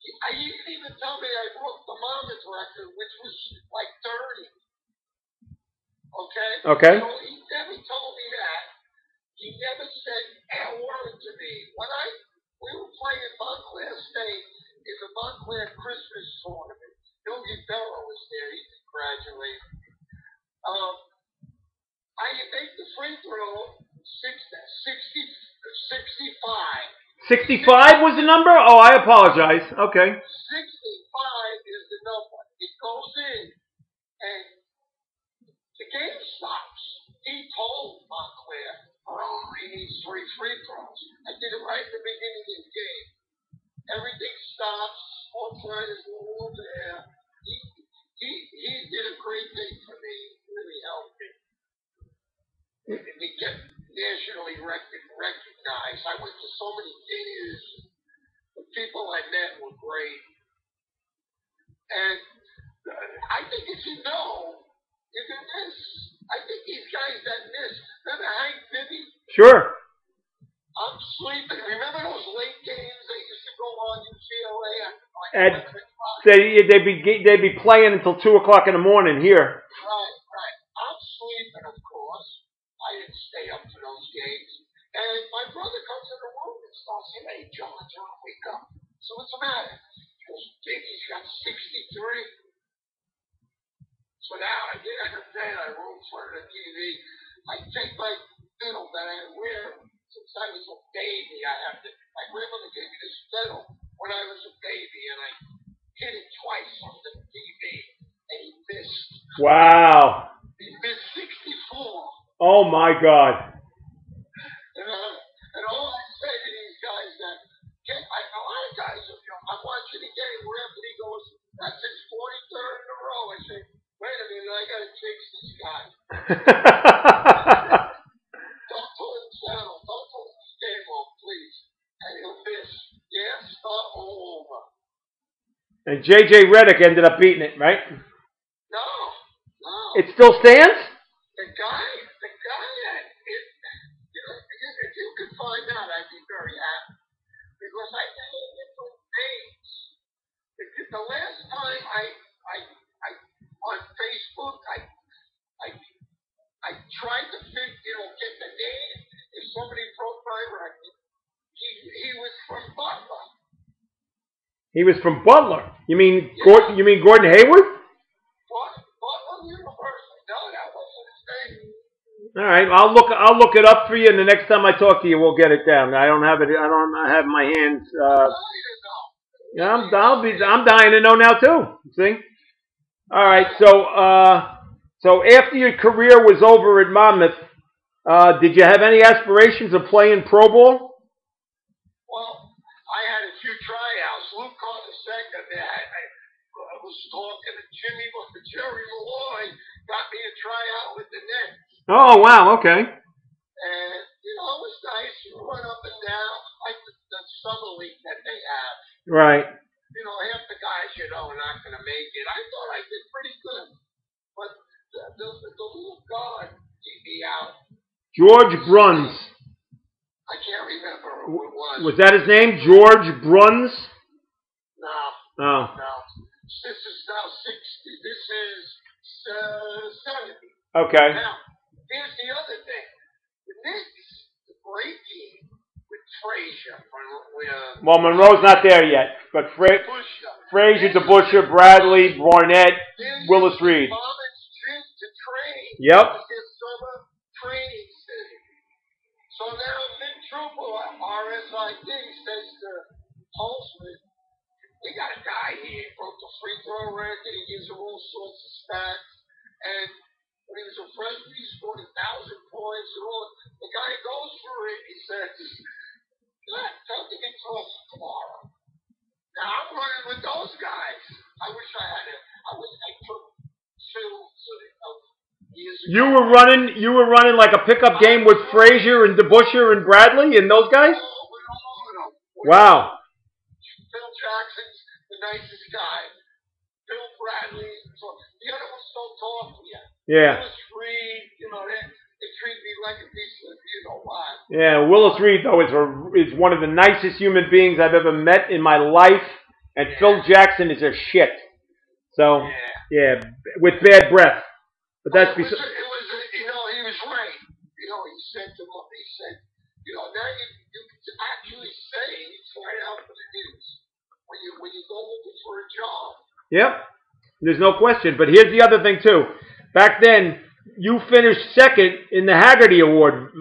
He didn't even tell me I broke the Monmouth record, which was like 30. Okay? Okay. So he never told me that. He never said a word to me. We were playing Montclair State in the Montclair Christmas tournament. Yogi Berra was there. He graduated. I made the free throw 65. 65 was the number? Oh, I apologize. Okay. 65 is the number. It goes in, and the game stops. He told Montclair, he needs 3 free throws. I did it right at the beginning of the game. Everything stops. Sports writers were over there. He did a great thing for me. Really helped me. And he get nationally recognized. I went to so many games. The people I met were great. And I think if you know, you can miss. I think these guys that miss. Remember Hank Bibby? Sure. I'm sleeping. Remember those late games that used to go on UCLA? And they'd be playing until 2 o'clock in the morning here. Right. I'm sleeping, of course. I didn't stay up for those games. And my brother comes in the room and starts saying, "Hey, John, wake up." So what's the matter? He goes, "Biggie's got 63. So now I get out of bed, I roll in front of the TV. I take my fiddle that I wear since I was a baby. My grandmother gave me this fiddle when I was a baby, and I hit it twice on the TV, and he missed. Wow. He missed 64. Oh, my God. And all I say to these guys that, a lot of guys, I'm watching the game, wherever he goes, that's his 43rd in a row. I say, wait a minute, I got to fix this guy. Don't pull him down. Don't pull his game off, please. And he'll miss. Yeah, start all over. And J.J. Redick ended up beating it, right? No. It still stands? The guy that, if you could find out, I'd be very happy. Because I named different names. The last time I on Facebook, I tried to get the name. somebody broke my record. He was from Butler. He was from Butler. You mean Yeah. You mean Gordon Hayward? Butler University. No, that wasn't his name. All right, I'll look it up for you, and the next time I talk to you, we'll get it down. I don't have it. I don't have my hands. Yeah, I'm dying to know now too. See? All right, so after your career was over at Monmouth, did you have any aspirations of playing pro ball? Well, I had a few tryouts. Luke caught the second. I was talking to Jerry Malloy got me a tryout with the Nets. Oh wow, okay. And it was nice. You run up and down like the summer league that they have. Right. Half the guys are not going to make it. I thought I did pretty good, but the little guard beat me out. George Bruns. I can't remember who it was. Was that his name? George Bruns? No. Oh. No. This is now 60. This is 70. Okay. Now, here's the other thing. The Knicks, the great team with Frazier. Well, Monroe's not there yet, but Frazier, DeBusschere, Bradley, Barnett, Willis Reed. To train. Yep. His summer training city. So now Nick Trupel at RSID says to Holtzman, we got a guy here. He broke the free throw record. He gives him all sorts of stats. And when he was a freshman, he scored 1,000 points and all. The guy goes for it. He says, tell him to get to us tomorrow. Now I'm running with those guys. I wish I took Phil years ago. You were running like a pickup game with Frazier and DeBusschere and Bradley and those guys? Wow. Phil Jackson's the nicest guy. Bill Bradley. The other ones don't talk to you. Yeah. Willis Reed, they treat me like a piece of what. Yeah, Willis Reed though is one of the nicest human beings I've ever met in my life, and Phil Jackson is a shit. So yeah, with bad breath. But that's he was right. He said to him, now you can actually say it's right out for the news when you go looking for a job. Yep, there's no question. But here's the other thing too. Back then, you finished second in the Haggerty Award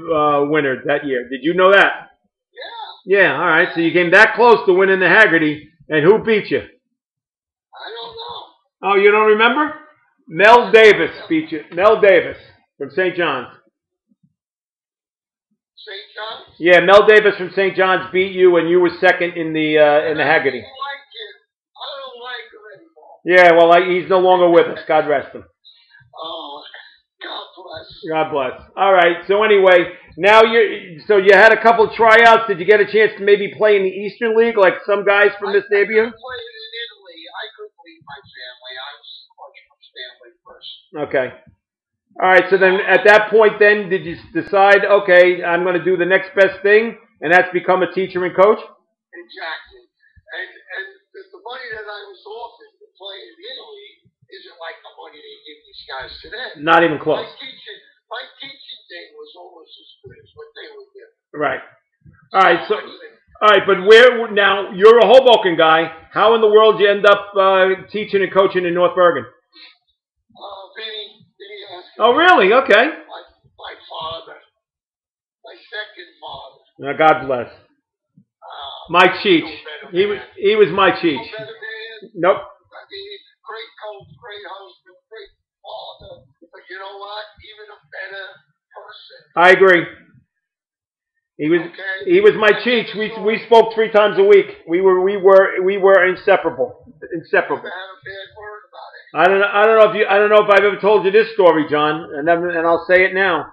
winner that year. Did you know that? Yeah. Yeah. All right. So you came that close to winning the Haggerty, and who beat you? I don't know. Oh, you don't remember? Mel Davis beat you. Mel Davis from St. John's. St. John's? Yeah, Mel Davis from St. John's beat you, and you were second in the Haggerty. I don't like him anymore. Yeah, well, he's no longer with us. God rest him. Oh, God bless. God bless. All right. So anyway, now you had a couple of tryouts. Did you get a chance to maybe play in the Eastern League like some guys from this neighborhood? I played in Italy. I couldn't leave my family. I was much from Stanley first. Okay. All right. So then, at that point, then did you decide? Okay, I'm going to do the next best thing, and that's become a teacher and coach. Exactly. And the money that I was offered to play in Italy isn't like the money they give these guys today. Not even close. My teaching thing was almost as good as what they were giving. Right. All right. So, all right. But now you're a Hoboken guy. How in the world did you end up teaching and coaching in North Bergen? Vinny Oh, really? Okay. My father, my second father. Now, God bless. My Cheech. He was my Cheech. Nope. I mean, great coach, great husband, great father. But you know what? Even a better person. I agree. He was my Cheech. We spoke 3 times a week. We were inseparable. Inseparable. Never had a bad word about it. I don't know if I've ever told you this story, John, and I'll say it now.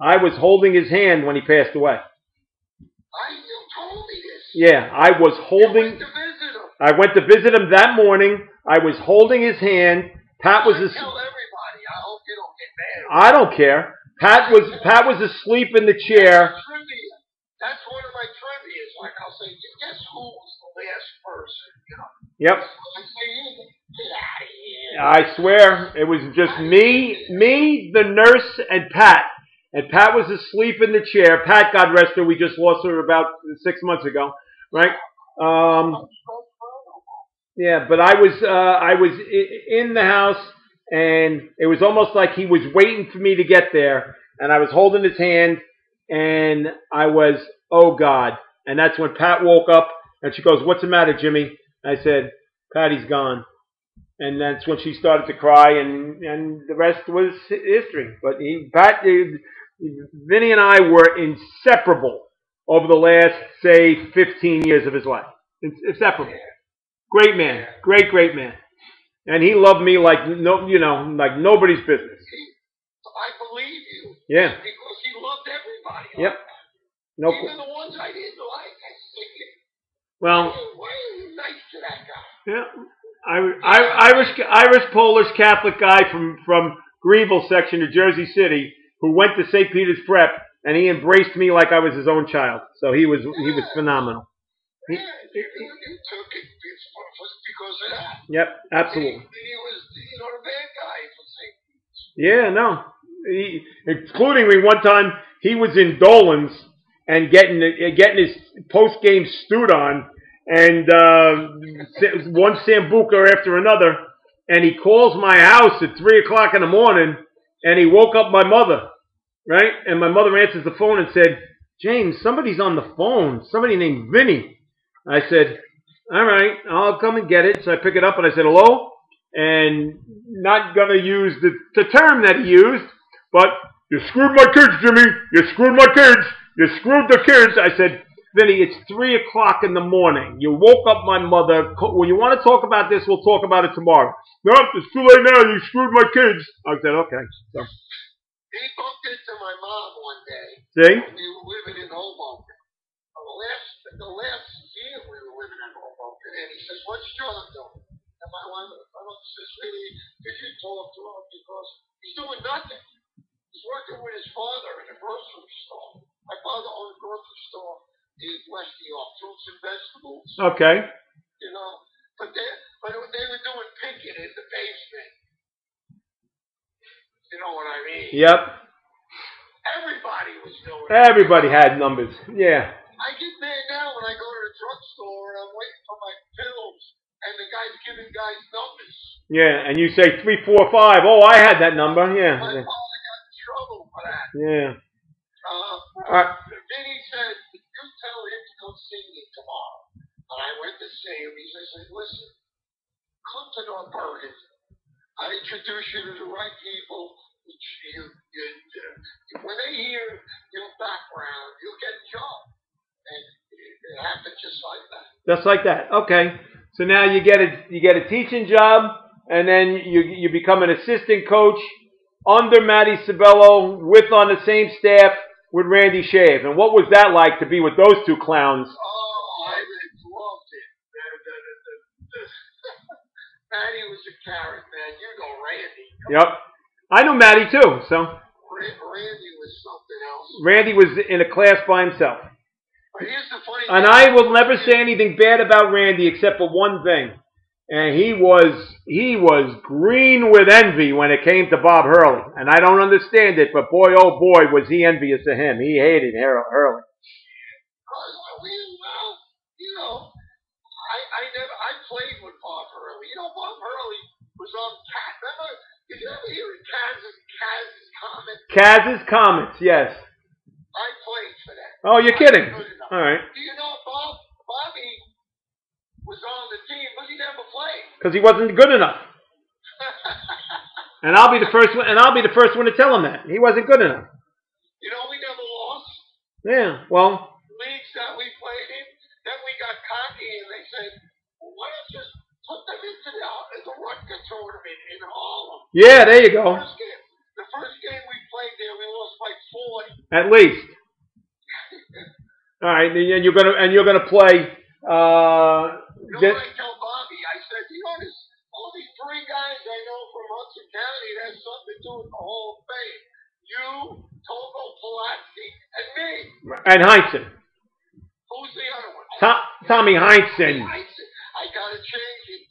I was holding his hand when he passed away. You told me this. Yeah, I was holding. You went to visit him. I went to visit him that morning. I was holding his hand. Pat was. Tell everybody. I hope you don't get mad. I don't care. Pat was asleep in the chair. That's one of my trivias. Like I'll say, guess who was the last person? Yep. I say, get out of here. I swear, it was just me, the nurse, and Pat. and Pat was asleep in the chair. Pat, God rest her, we just lost her about 6 months ago, right? Yeah, but I was in the house, and it was almost like he was waiting for me to get there, and I was holding his hand, and I was, oh God. And that's when Pat woke up, and she goes, "What's the matter, Jimmy?" I said, "Patty's gone." And that's when she started to cry, and the rest was history. But Vinny and I were inseparable over the last, say, 15 years of his life. Inseparable. Great man, great man, and he loved me like like nobody's business. I believe you. Yeah. Because he loved everybody. Yep. No. Even the ones I didn't like. I said, well. Why are you nice to that guy? Yeah. Irish Polish Catholic guy from Greenville section of Jersey City who went to St. Peter's Prep, and he embraced me like I was his own child. So he was phenomenal. Yeah, you took it because of that. Yep, absolutely. He was, the bad guy for St. Peter's. Yeah, no. Including me one time, he was in Dolan's and getting his post-game stewed on, and one sambuca after another, and he calls my house at 3 o'clock in the morning, and he woke up my mother, right? And my mother answers the phone and said, "James, somebody's on the phone, somebody named Vinny." I said, "All right, I'll come and get it." So I pick it up and I said, "Hello?" And not going to use the term that he used, but, "You screwed my kids, Jimmy. You screwed my kids. You screwed the kids." I said, "Vinny, it's 3 o'clock in the morning. You woke up my mother. When you want to talk about this, we'll talk about it tomorrow." "No, it's too late now. You screwed my kids." I said, "Okay." So. He bumped into my mom one day. See? We were living in Hoboken. The last year we were living in Hoboken, and he says, "What's John doing?" And my mom says, "Really, did you talk to him? Because he's doing nothing. He's working with his father in a grocery store. My father owned a grocery store in West New York, fruits and vegetables." Okay. But they were doing picking in the basement. You know what I mean? Yep. Everybody was doing it. Everybody had numbers. Yeah. I get mad now when I go to the drugstore and I'm waiting for my pills, and the guy's giving guys numbers. Yeah, and you say 3, 4, 5. Oh, I had that number. Yeah. My father got in trouble for that. Yeah. Then he said, "You tell him to come see me tomorrow." And I went to see him. He says, "Listen, come to North Bergen. I introduce you to the right people. When they hear your background, you'll get a job." And it happened just like that. Just like that. Okay. So now you get a teaching job, and then you become an assistant coach under Matty Sabello, on the same staff with Randy Shave. And what was that like to be with those two clowns? Oh, I loved it. Matty was a carrot, man. You know Randy. Yep. I know Matty too. So. Randy was something else. Randy was in a class by himself. But here's the funny and thing. I will never say anything bad about Randy except for one thing. And he was green with envy when it came to Bob Hurley. And I don't understand it, but boy, oh boy, was he envious of him. He hated Hurley. I played with Bob Hurley. Bob Hurley was on Cat. Remember, did you ever hear Kaz's Comets? Kaz's Comets, yes. I played for that. Oh, you're kidding. All right. Do you know Bobby was on the team, but he never played. Because he wasn't good enough. And I'll be the first one to tell him that. He wasn't good enough. We never lost. Yeah, well. Leagues that we played in, then we got cocky and they said, "Well, why don't you just put them into the Rutger tournament in Harlem?" Yeah, there you go. The first game we played there, we lost by 40. At least. All right, and you're gonna play. What I tell Bobby? I said, all these 3 guys I know from Hudson County, it has something to do with the Hall of Fame. You, Togo Pulaski, and me. And Heinsohn. Who's the other one? Tommy Heinsohn. I gotta change it.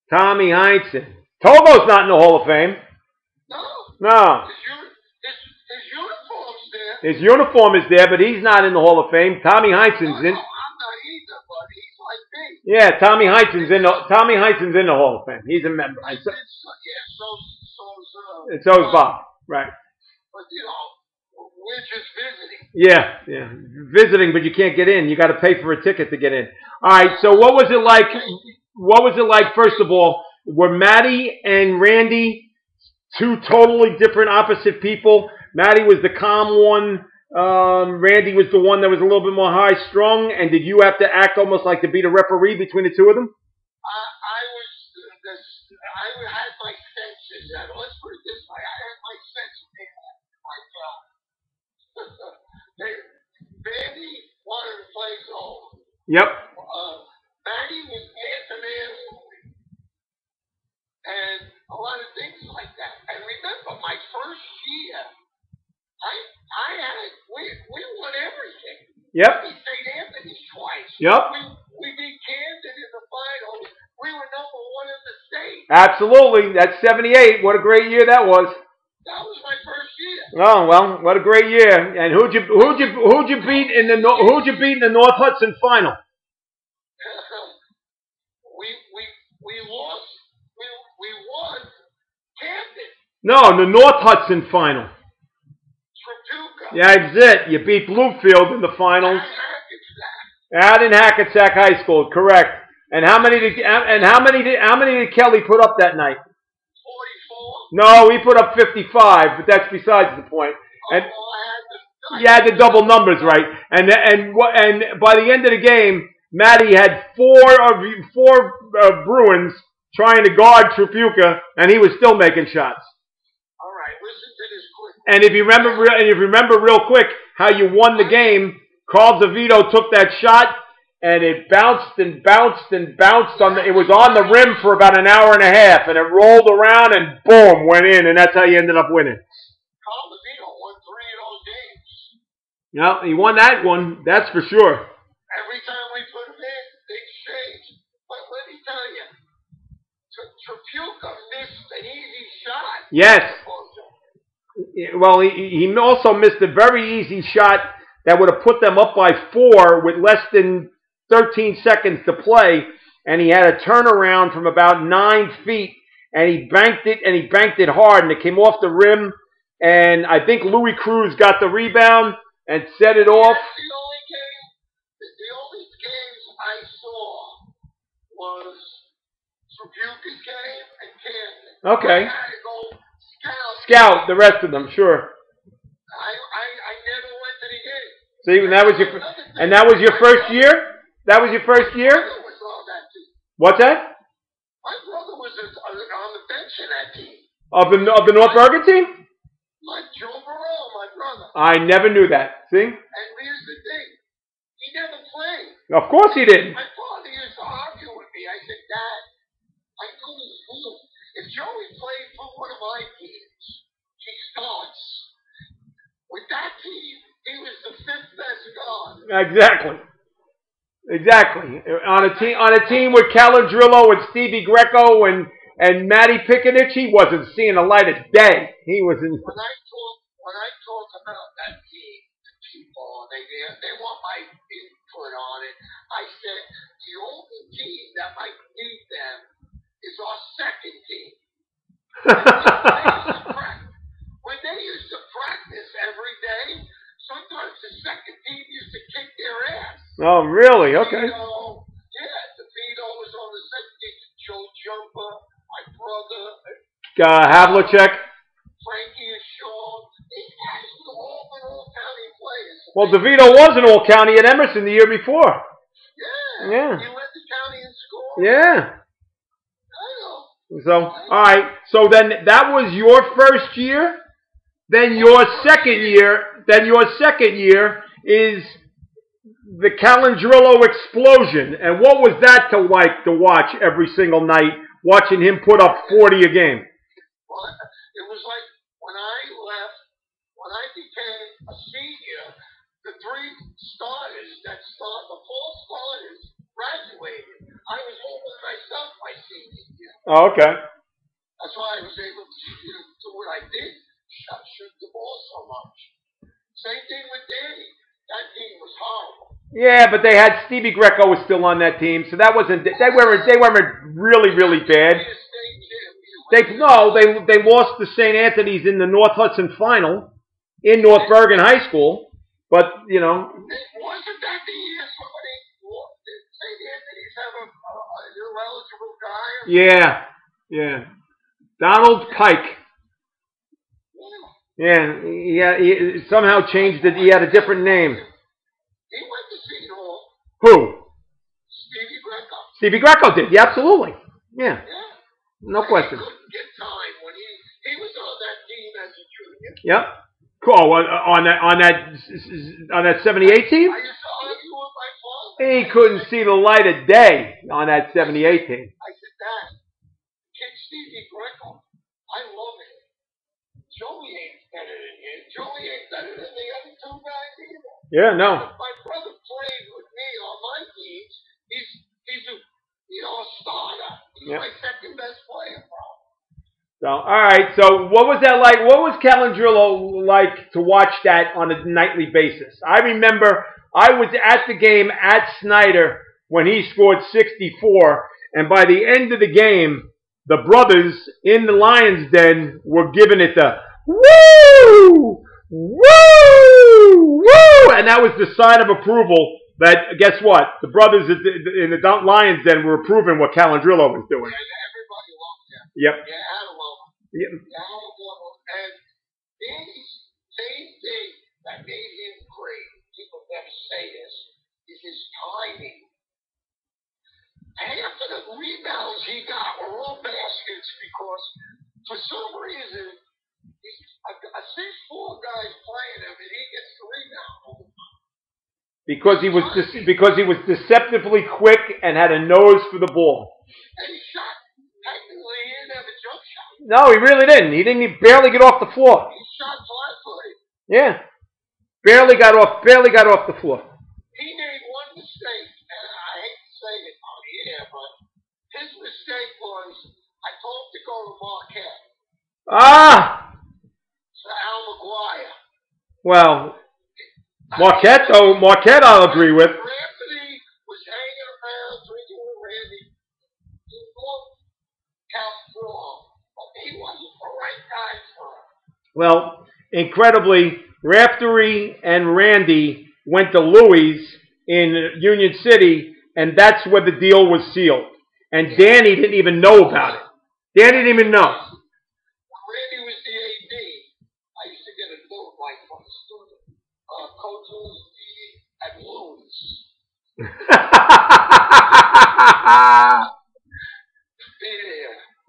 Tommy Heinsohn. Togo's not in the Hall of Fame. No. No. His uniform is there, but he's not in the Hall of Fame. Tommy Heinsohn's in. No, I'm not either, but he's like me. Yeah, Tommy Heinsohn's in the Hall of Fame. He's a member. And so is Bob. Right. But we're just visiting. Yeah. Visiting, but you can't get in. You got to pay for a ticket to get in. All right. So what was it like? What was it like? First of all, were Matty and Randy two totally different, opposite people? Matty was the calm one. Randy was the one that was a little bit more high-strung. And did you have to act almost like to be the referee between the two of them? I had my senses. Let's put it this way. I had my senses myself. Randy wanted to play zone. Yep. Matty was man-to-man, and a lot of things like that. And remember, my first year, we won everything. Yep. We beat St. Anthony's twice. Yep. We beat Camden in the finals. We were number one in the state. Absolutely. That's 78. What a great year that was. That was my first year. Oh well, what a great year! And who'd you beat in the North Hudson final? we lost. We won Camden. No, the North Hudson final. Trabuca. Yeah, that's it. You beat Bluefield in the finals. Out in Hackensack High School, correct. And how many did Kelly put up that night? 44. No, he put up 55, but that's besides the point. And you had the double numbers right. And by the end of the game, Matty had four Bruins trying to guard Trabuca, and he was still making shots. All right, listen to this quick. And if you remember real quick how you won the game, Carl DeVito took that shot. And it bounced and bounced and bounced it was on the rim for about an hour and a half, and it rolled around and boom, went in, and that's how you ended up winning. Carl DeVito won 3 of those games. Yeah, he won that one, that's for sure. Every time we put him in, things changed. But let me tell you, Trabuca missed an easy shot. Yes. Well, he also missed a very easy shot that would have put them up by 4 with less than 13 seconds to play, and he had a turnaround from about 9 feet, and he banked it hard, and it came off the rim, and I think Louis Cruz got the rebound and set it off. The only games I saw was Trabuca's game and Camden. Okay. I had to go Scout the rest of them, sure. I never went to the game. See, and that was your first year? That was your first year? My brother was on that team. What's that? My brother was on the bench in that team. Of the North Bergen team? Like Joe Barone, my brother. I never knew that. See? And here's the thing. He never played. Of course he didn't. My father used to argue with me. I said, Dad, I know he's good. If Joey played for one of my teams, he starts. With that team, he was the 5th best guard. Exactly. On a team with Calandrillo and Stevie Greco and Matty Pickenich, he wasn't seeing the light of day. He was in. When I talk about that team to people, they want my input on it. I said the only team that might beat them is our second team. When they used to practice every day, sometimes the second team used to kick their ass. Oh, really? Okay. DeVito was on the second team. Joe Jumper, my brother. Havlicek. Frankie and Sean. These guys were all county players. Well, DeVito was an all-county at Emerson the year before. Yeah. He led the county in scoring. Yeah. I know. So, all right. So then that was your first year? Then your second year is the Calandrillo explosion. And what was that like to watch every single night, watching him put up 40 a game? Well, it was like when I left, when I became a senior, the 3 starters the fall starters graduated. I was home with myself my senior year. Oh, okay. That's why I was able to do what I did. Shoot the ball so much. Same thing with Danny. That team was horrible. Yeah, but they had Stevie Greco was still on that team, so that wasn't. They weren't really bad. They lost to St. Anthony's in the North Hudson final in North Bergen High School, but you know. Wasn't that the year somebody did St. Anthony's have a irreligible guy? Yeah. Donald Pike. Yeah, he somehow changed it. He had a different name. He went to Seton Hall. Who? Stevie Greco. Stevie Greco did. Yeah, absolutely. Yeah. No question. He couldn't get time when he was on that team as a junior. Yep. Cool. On that 78 team? I used to argue with my father. He couldn't see the light of day on that 78 team. I said, Dad, kid Stevie Greco, I love him. Joey ain't better than him. Joey ain't better than the other two guys either. Yeah, no. If my brother played with me on my teams, he's a starter. He's my second best player, bro. So, all right. So, what was that like? What was Calandrillo like to watch that on a nightly basis? I remember I was at the game at Snyder when he scored 64, and by the end of the game, the brothers in the Lions Den were giving it the woo, woo, woo, and that was the sign of approval. That guess what? The brothers in the Lions Den were approving what Calandrillo was doing. Everybody loved him. Yep. You had to love him. Yep. You had to love him. And Danny's same thing that made him great, people never say this, is his timing. Half of the rebounds he got were all baskets because, for some reason, a 6'4" guy's playing him and he gets the rebound all the time. Because he was deceptively quick and had a nose for the ball. And he shot. Technically, he didn't have a jump shot. No, he really didn't. He barely get off the floor. He shot flat-footed. Yeah, barely got off the floor. He made one mistake, and I hate to say it on the air, but his mistake was I told him to go to Marquette. To Al McGuire. Well. Marquette, I'll agree with. Anthony was hanging around drinking with Randy. He loved Calandrillo, but he wasn't the right guy for him. Well, incredibly, Raftery and Randy went to Louis in Union City, and that's where the deal was sealed. And Danny didn't even know about it. Danny didn't even know. When Randy was the AD, I used to get a note like from the student. Coaches at Louis.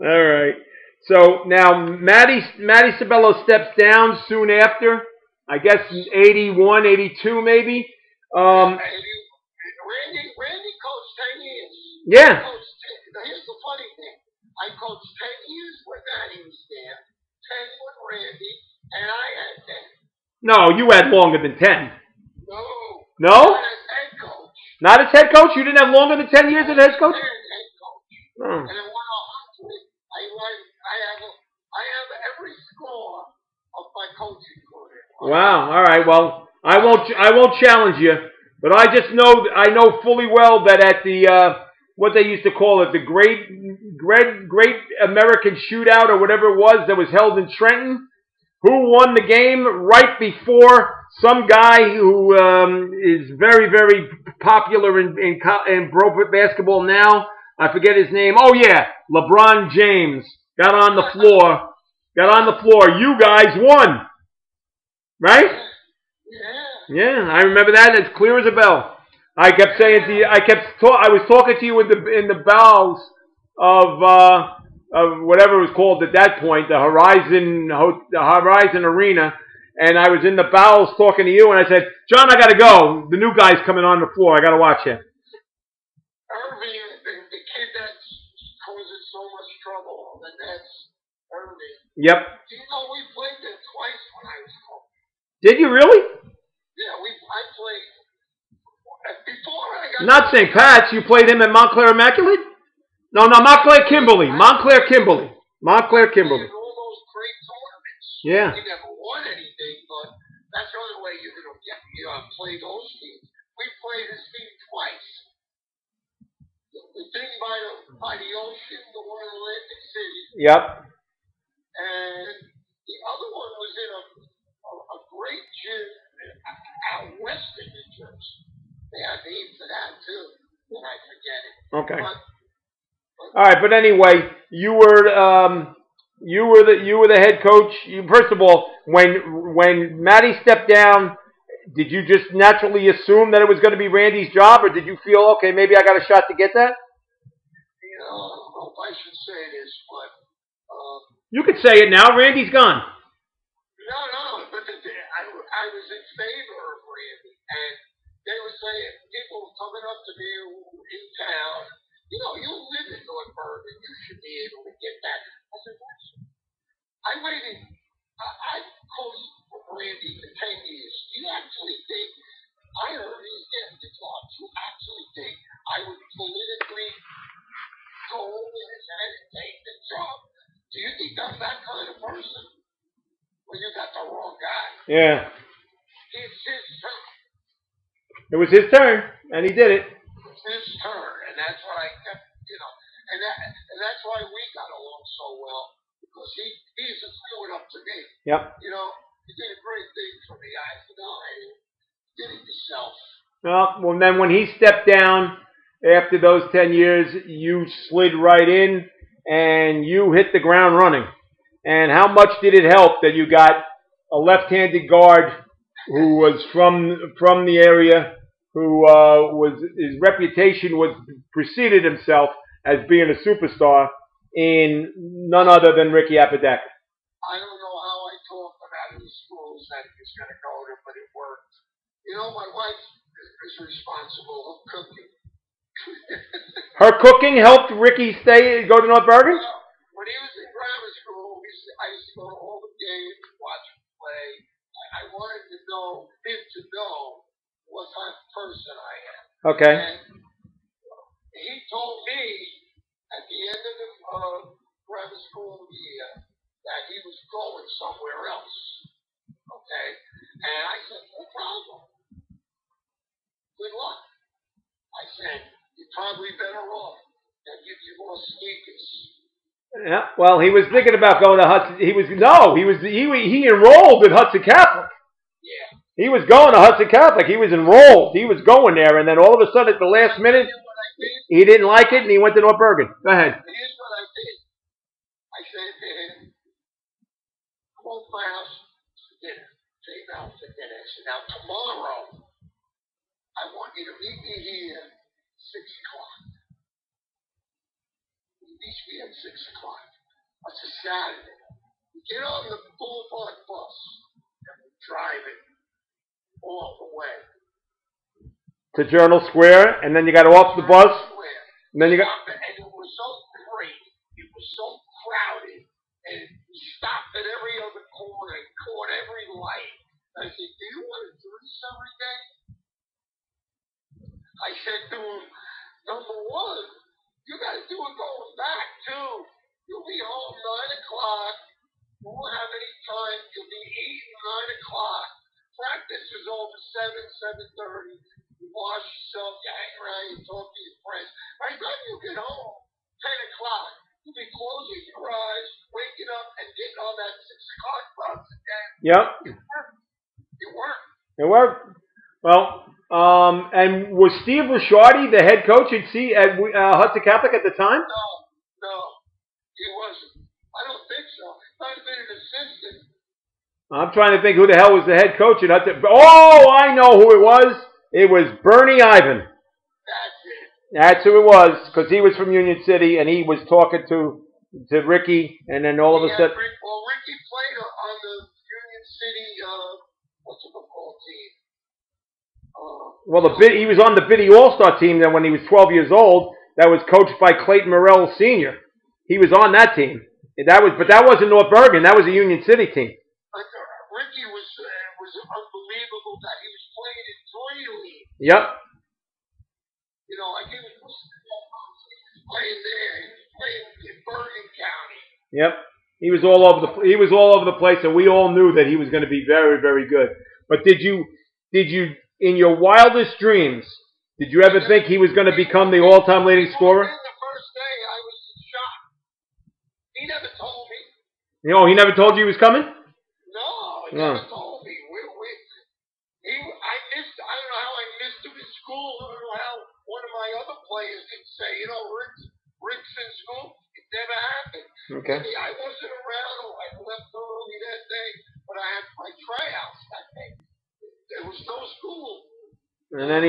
All right. So now Matty Sabello steps down soon after. I guess 81, 82 maybe. Randy coached 10 years. Yeah. Here's the funny thing. I coached 10 years when Matty was there, 10 with Randy, and I had 10. No, you had longer than 10. No. No? Not as head coach. Not as head coach? You didn't have longer than 10 years as head coach? Head coach. Oh. And then when I have every score of my coaching career. Wow. All right. Well, I won't challenge you, but I just know I know fully well that at the what they used to call it, the great American Shootout or whatever it was that was held in Trenton. Who won the game right before some guy who is very, very popular in pro basketball now? I forget his name. Oh, yeah. LeBron James got on the floor. You guys won. Right? Yeah, I remember that. It's clear as a bell. I kept saying to you, I was talking to you in the bowels of whatever it was called at that point, the Horizon Arena, and I was in the bowels talking to you, and I said, John, I got to go. The new guy's coming on the floor. I got to watch him. Irving, the kid that's causing so much trouble on the Nets, Irving. Yep. Do you know we played them twice when I was home? Did you really? Yeah, I played. Before I got... Not St. Pat's. You played him at Montclair Immaculate? No, Montclair Kimberly. Montclair Kimberly. All those great tournaments. Yeah. We never won anything, but that's the only way you play those teams. We played his team twice. The thing by the ocean, the one in Atlantic City. Yep. And the other one was in a great gym out west in New Jersey. They had a name for that too, and I forget it. Okay. All right, but anyway, you were the head coach. First of all, when Matty stepped down, did you just naturally assume that it was going to be Randy's job, or did you feel, okay, maybe I got a shot to get that? You know, I don't know if I should say this, but you could say it now. Randy's gone. No, but I was in favor of Randy, and they were saying, people were coming up to me in town, you know, you live in North Bergen, you should be able to get that. I said, I waited, I coached Randy for 10 years. Do you actually think, I heard he's getting the job, do you actually think I would politically go over his head and take the job? Do you think I'm that kind of person? Well, you got the wrong guy. Yeah. It's his turn. It was his turn, and he did it. It's his turn, and that's what I kept, you know, and that's why we got along so well, because he's just threw it up to me. Yep. You know, you did a great thing for me. I said, no, you did it yourself. Well, then when he stepped down after those 10 years, you slid right in, and you hit the ground running. And how much did it help that you got a left-handed guard who was from the area, who his reputation was preceded himself as being a superstar in none other than Ricky Apodaca? I don't know how I talked about in the schools that he was going to go to, but it worked. You know, my wife is responsible for cooking. Her cooking helped Ricky go to North Bergen? Well, when he was in grammar school, I used to go to all the games, watch him play. I wanted him to know what kind of person I am. Okay. And he told me at the end of the grammar school year that he was going somewhere else. Okay? And I said, no problem. Good luck. I said, you're probably better off. They'll give you more sneakers. Yeah, well, he was thinking about going to Hudson. He enrolled at Hudson Catholic. Yeah. He was going to Hudson Catholic. He was enrolled. He was going there, and then all of a sudden, at the last minute, he didn't like it, and he went to North Bergen. Go ahead. Here's what I did. I said to him, come over to my house for dinner. Came out for dinner. I said, now tomorrow, I want you to meet me here at 6 o'clock. Meet me at 6 o'clock. That's a Saturday. We get on the Boulevard bus and we drive it all the way to Journal Square, and then you got off the bus, and then you got. And it was so great. It was so crowded, and we stopped at every other corner and caught every light. I said, "Do you want to do this every day?" I said to him, "Number one, you got to do it going back, too. You'll be home 9 o'clock. You won't have any time. You'll be eating 9 o'clock. Practice is over 7:30. You wash yourself, you hang around, you talk to your friends. By the time you get home, 10 o'clock, you'll be closing your eyes, waking up, and getting on that 6 o'clock bus again." Yep. It worked. It worked. Well, and was Steve Ricciardi the head coach at Hudson Catholic at the time? No, he wasn't. I don't think so. He might have been an assistant. I'm trying to think who the hell was the head coach at Hudson. Oh, I know who it was. It was Bernie Ivan. That's it. That's who it was, because he was from Union City, and he was talking to Ricky, and then all of a sudden. Ricky played on the Union City, what's the football team? He was on the Biddy All-Star team then when he was 12 years old. That was coached by Clayton Morrell Sr. He was on that team. But that wasn't North Bergen. That was a Union City team. Ricky was unbelievable that he was playing in Toyota League. Yep. You know, like he was playing there. He was playing in Bergen County. Yep. He was all over the place, and we all knew that he was going to be very, very good. But did you did you, in your wildest dreams, did you ever think he was going to become the all-time leading scorer? The first day, I was shocked. He never told me. He never told you he was coming? No, he never told me. I don't know how I missed him in school. I don't know how one of my other players could say, Rick's in school. It never happened. Okay. I wasn't around. I left early that day, but I had my tryouts that day. There was no school. And then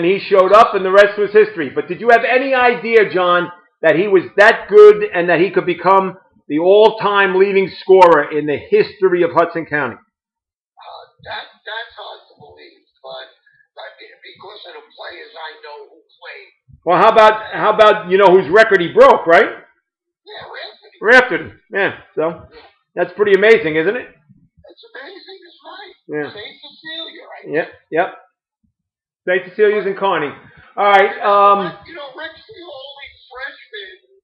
he showed up, and the rest was history. But did you have any idea, John, that he was that good and that he could become the all-time leading scorer in the history of Hudson County? That's hard to believe, but because of the players I know who played. Well, how about whose record he broke, right? Yeah, Rafton. Yeah. So that's pretty amazing, isn't it? It's amazing. It's right. Yeah. St. Cecilia, right? Yep. St. Cecilia's in Kearney. All right. Rick's the only freshman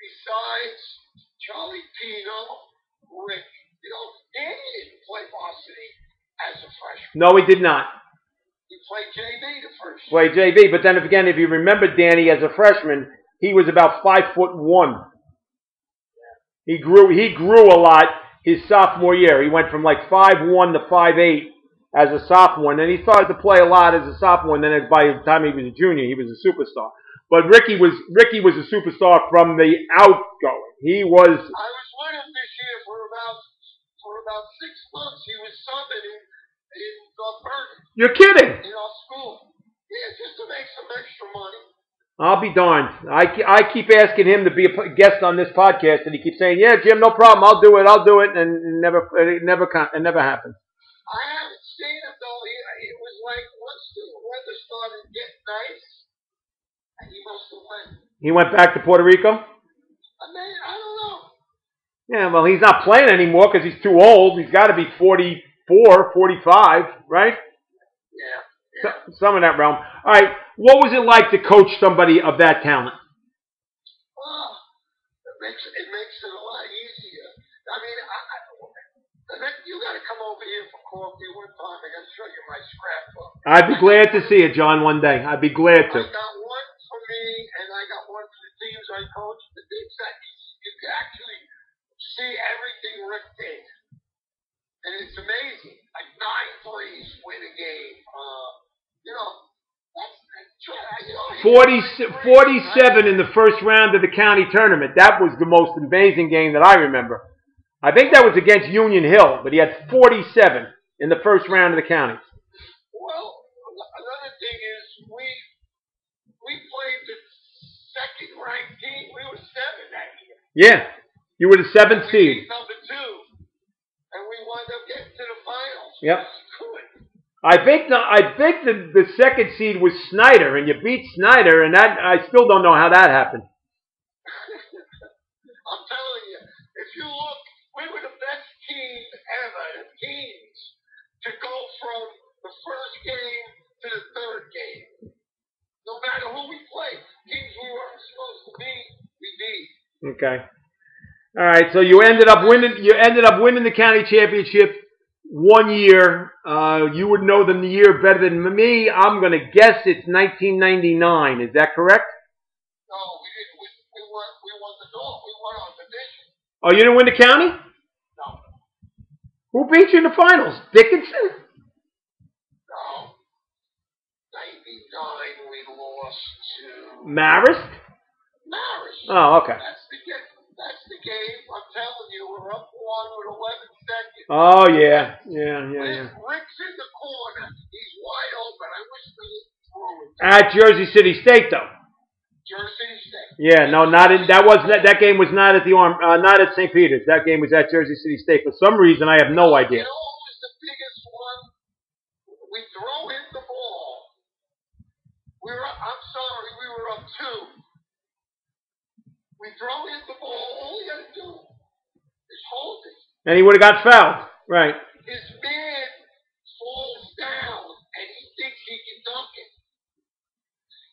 besides Charlie Pino, Rick. Danny didn't play varsity as a freshman. No, he did not. He played JV the first year. Played JV, but then again, if you remember Danny as a freshman, he was about 5'1". He grew a lot his sophomore year. He went from like 5'1" to 5'8" as a sophomore, and then he started to play a lot as a sophomore, and then by the time he was a junior, he was a superstar. But Ricky was a superstar from the outgoing. He was. I was with him this year for about 6 months. He was subbing in North Bergen. You're kidding? In our school. Yeah, just to make some extra money. I'll be darned. I keep asking him to be a guest on this podcast, and he keeps saying, "Yeah, Jim, no problem. I'll do it," and it never happens. I haven't seen him though. It was like once the weather started getting nice, and he must have went. He went back to Puerto Rico? I don't know. Yeah, well, he's not playing anymore because he's too old. He's got to be 44, 45, right? Yeah. Some in that realm. All right, what was it like to coach somebody of that talent? Well, it makes it a lot easier. I mean, you got to come over here for coffee one time. I got to show you my scrapbook. I'd be glad to see it, John, one day. I'd be glad to. I got one for me, and I got one for the teams I coach. The things that you can actually see everything Rick did. And it's amazing. Like 9 threes win a game. 47 in the first round of the county tournament. That was the most amazing game that I remember. I think that was against Union Hill, but he had 47 in the first round of the county. Well, another thing is we played the second-ranked team. We were 7 that year. Yeah, you were the 7th seed. We beat number 2, and we wound up getting to the finals. Yep. I think the second seed was Snyder, and you beat Snyder, and that I still don't know how that happened. I'm telling you, if you look, we were the best team ever. The teams to go from the first game to the third game. No matter who we played, teams we weren't supposed to beat, we beat. Okay. All right. So you ended up winning. You ended up winning the county championship 1 year. You would know the year better than me. I'm going to guess it's 1999. Is that correct? No, we didn't. We won the North. We won our division. Oh, you didn't win the county? No. Who beat you in the finals? Dickinson? No. 99, we lost to Marist? Marist. Oh, okay. That's the game. I'm telling you, we're up 1 with 11 seconds. Oh, yeah. Rick's in the corner. He's wide open. I wish we didn't throw it. At Jersey City State, though. Jersey City State. Yeah, no, not in. That game was not at not at St. Peter's. That game was at Jersey City State. For some reason, I have no idea. You know what was the biggest one? We throw him the ball. We were up 2. We throw him the ball. All he got to do is hold it. And he would have got fouled. Right. His man falls down, and he thinks he can dunk it.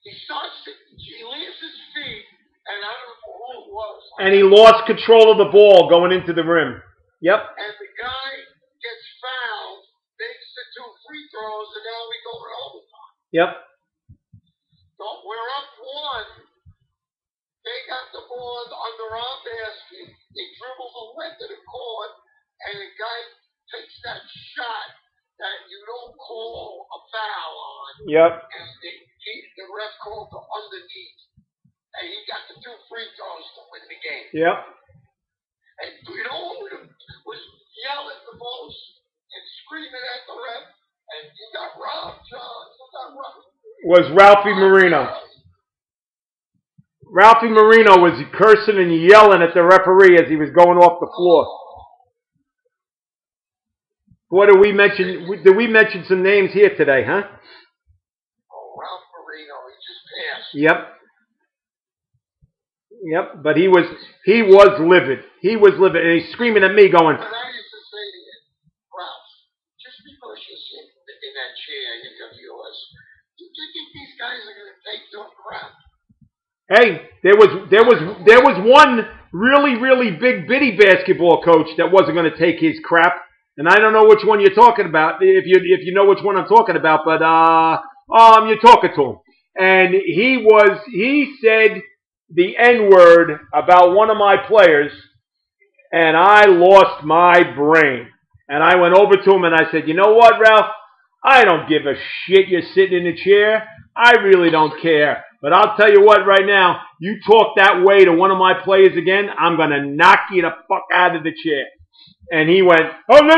He leaves his feet, and I don't know who it was. And he lost control of the ball going into the rim. Yep. And the guy gets fouled, makes it to 2 free throws, and now we go to overtime. Yep. So we're up 1. They got the ball under our basket. They dribble the length of the court, and the guy takes that shot that you don't call a foul on. Yep. And the ref called the underneath. And he got the 2 free throws to win the game. Yep. And you know who was yelling the most and screaming at the ref? And you got robbed, John. You got robbed. Was Ralphie Marino. Ralphie Marino was cursing and yelling at the referee as he was going off the floor. What did we mention? Did we mention some names here today, huh? Oh, Ralph Marino, he just passed. Yep. Yep, but he was livid. He was livid, and he's screaming at me going, But I used to say to him, Ralph, just because you're sitting in that chair in WS, do you think these guys are going to take your crap? hey, there was one really big bitty basketball coach that wasn't going to take his crap, and I don't know which one you're talking about. If you know which one I'm talking about, but you're talking to him, and he said the N-word about one of my players, and I lost my brain. And I went over to him and I said, you know what, Ralph? I don't give a shit you're sitting in a chair. I really don't care. But I'll tell you what right now, you talk that way to one of my players again, I'm going to knock you the fuck out of the chair. And he went, oh, no.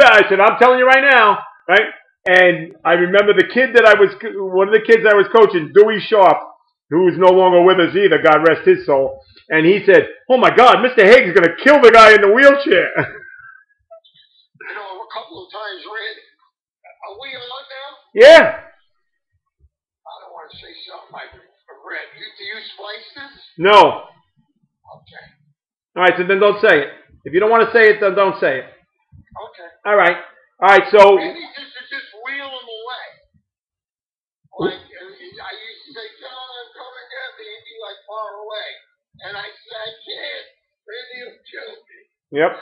I said, I'm telling you right now, right? And I remember one of the kids I was coaching, Dewey Sharp, who is no longer with us either, God rest his soul. And he said, oh my God, Mr. Haig's going to kill the guy in the wheelchair. You know, a couple of times, Randy, are we on now? Yeah. I don't want to say something I read. Do you splice this? No. Okay. All right, so then don't say it. If you don't want to say it, then don't say it. Okay. All right, so... Maybe just wheel him away. Like, I used to say, John, come and get me. He'd be like far away. And I said, I can't. Randy will kill me. Yep.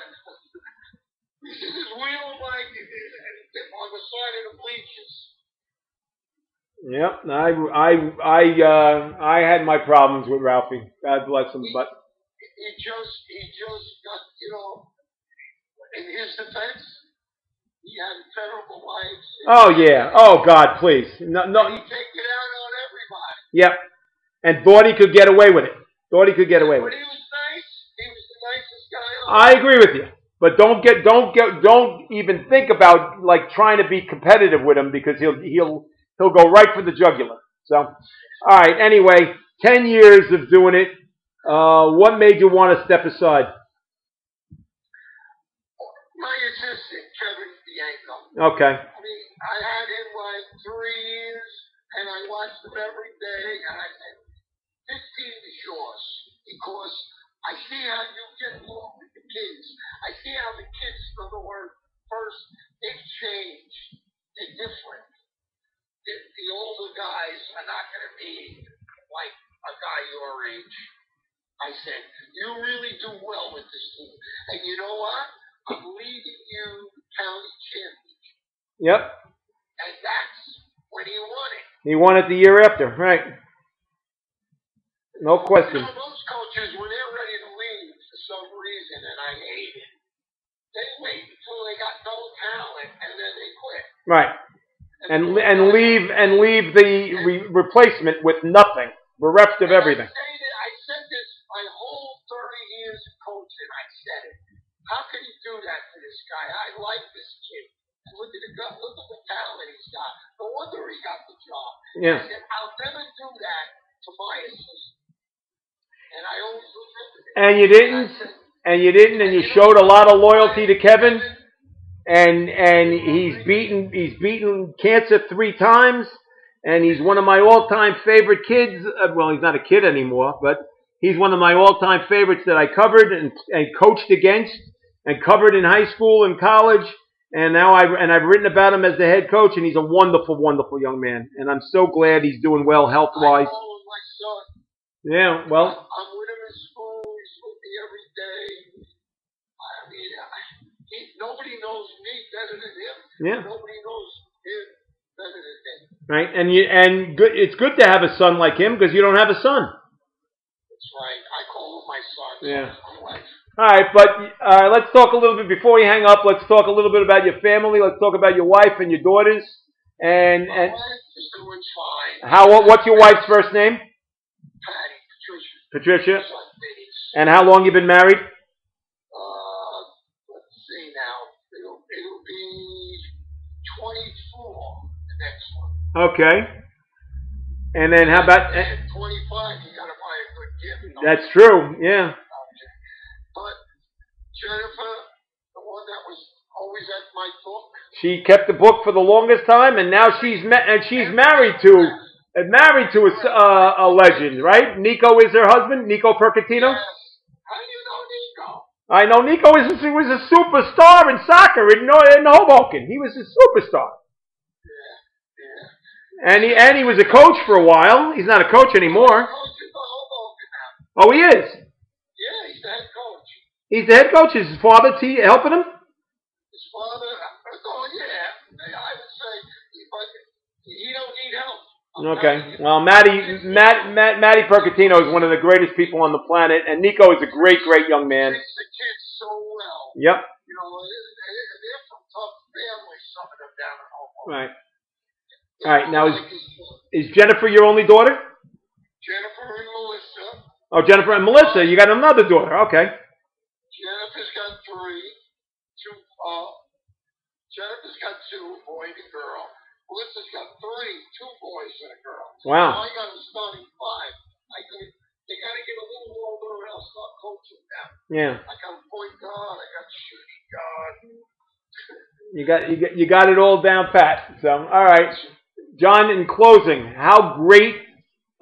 You should just wheel him like on the side of the bleachers. Yep. I had my problems with Ralphie. God bless him, but he just got, you know, in his defense, he had a terrible life. Oh yeah. Oh God, please. No. He take it out on everybody. Yep. And thought he could get away with it. But he was nice. He was the nicest guy on I agree with you. But don't even think about like trying to be competitive with him because he'll go right for the jugular. So, all right. Anyway, 10 years of doing it. What made you want to step aside? My assistant, Kevin Bianco. Okay. I mean, I had him like 3 years, and I watched him every day, and I said, this team is yours because I see how you get along with the kids. I see how the kids, in other words, first, they've changed. They're different. The older guys are not going to be like a guy your age. I said, you really do well with this team. And you know what? I'm leading you county championship. Yep. And that's when he won it. He won it the year after, right? No question. You know, most coaches, when they're ready to leave for some reason, and I hate it, they wait until they got no talent and then they quit. Right. And leave the replacement with nothing, bereft of everything. I said this my whole 30 years of coaching. I said it. How can you do that to this guy? I like this kid. Look at the talent he's got. No wonder he got the job. Yeah. I said, I'll never do that to my assistant. And I always remember it. And you didn't, and you showed a lot of loyalty to Kevin. And he's beaten cancer 3 times, and he's one of my all-time favorite kids. Well, he's not a kid anymore, but he's one of my all-time favorites that I covered and coached against and covered in high school and college. And now I've written about him as the head coach, and he's a wonderful, wonderful young man. And I'm so glad he's doing well health-wise. I know my son. Yeah, well. I'm with him in school. He's with me every day. I mean, nobody knows me better than him. Yeah. Nobody knows him better than me. Right, and it's good to have a son like him because you don't have a son. That's right. I call him my son. Yeah. My wife. All right, but let's talk a little bit before we hang up. Let's talk a little bit about your family. Let's talk about your wife and your daughters. And My wife is doing fine. What's your wife's first name? Patty, Patricia. Son, Vinny's. And how long you been married? Let's see now. It'll be 24 the next one. Okay. And then how about? 25. You gotta buy a good gift. That's true. Yeah. But Jennifer, the one that was always at my book. She kept the book for the longest time, and now she's married to a legend, right? Nico is her husband, Nico Percatino. Yes. How do you know Nico? I know Nico was a superstar in soccer in Hoboken. He was a superstar. Yeah. And he was a coach for a while. He's not a coach anymore. Oh, he is. Yeah, he's the head coach. He's the head coach. Is his father helping him? His father, oh yeah, I would say, but he don't need help. Okay. Well, Matty Percatino is one of the greatest people on the planet, and Nico is a great young man. Treats the kids so well. Yep. You know, they're from tough families, some of them down at home. Right. All right. Now, is Jennifer your only daughter? Jennifer and Melissa. Oh, Jennifer and Melissa. You got another daughter. Okay. Jennifer's got Jennifer's got 2, a boy and a girl. Melissa's got 3, 2 boys and a girl. Wow. So I got a starting 5. They got to get a little older or else start coaching them. Yeah. I got a point guard. I got shooting guard. You got it all down pat. So, all right. John, in closing, how great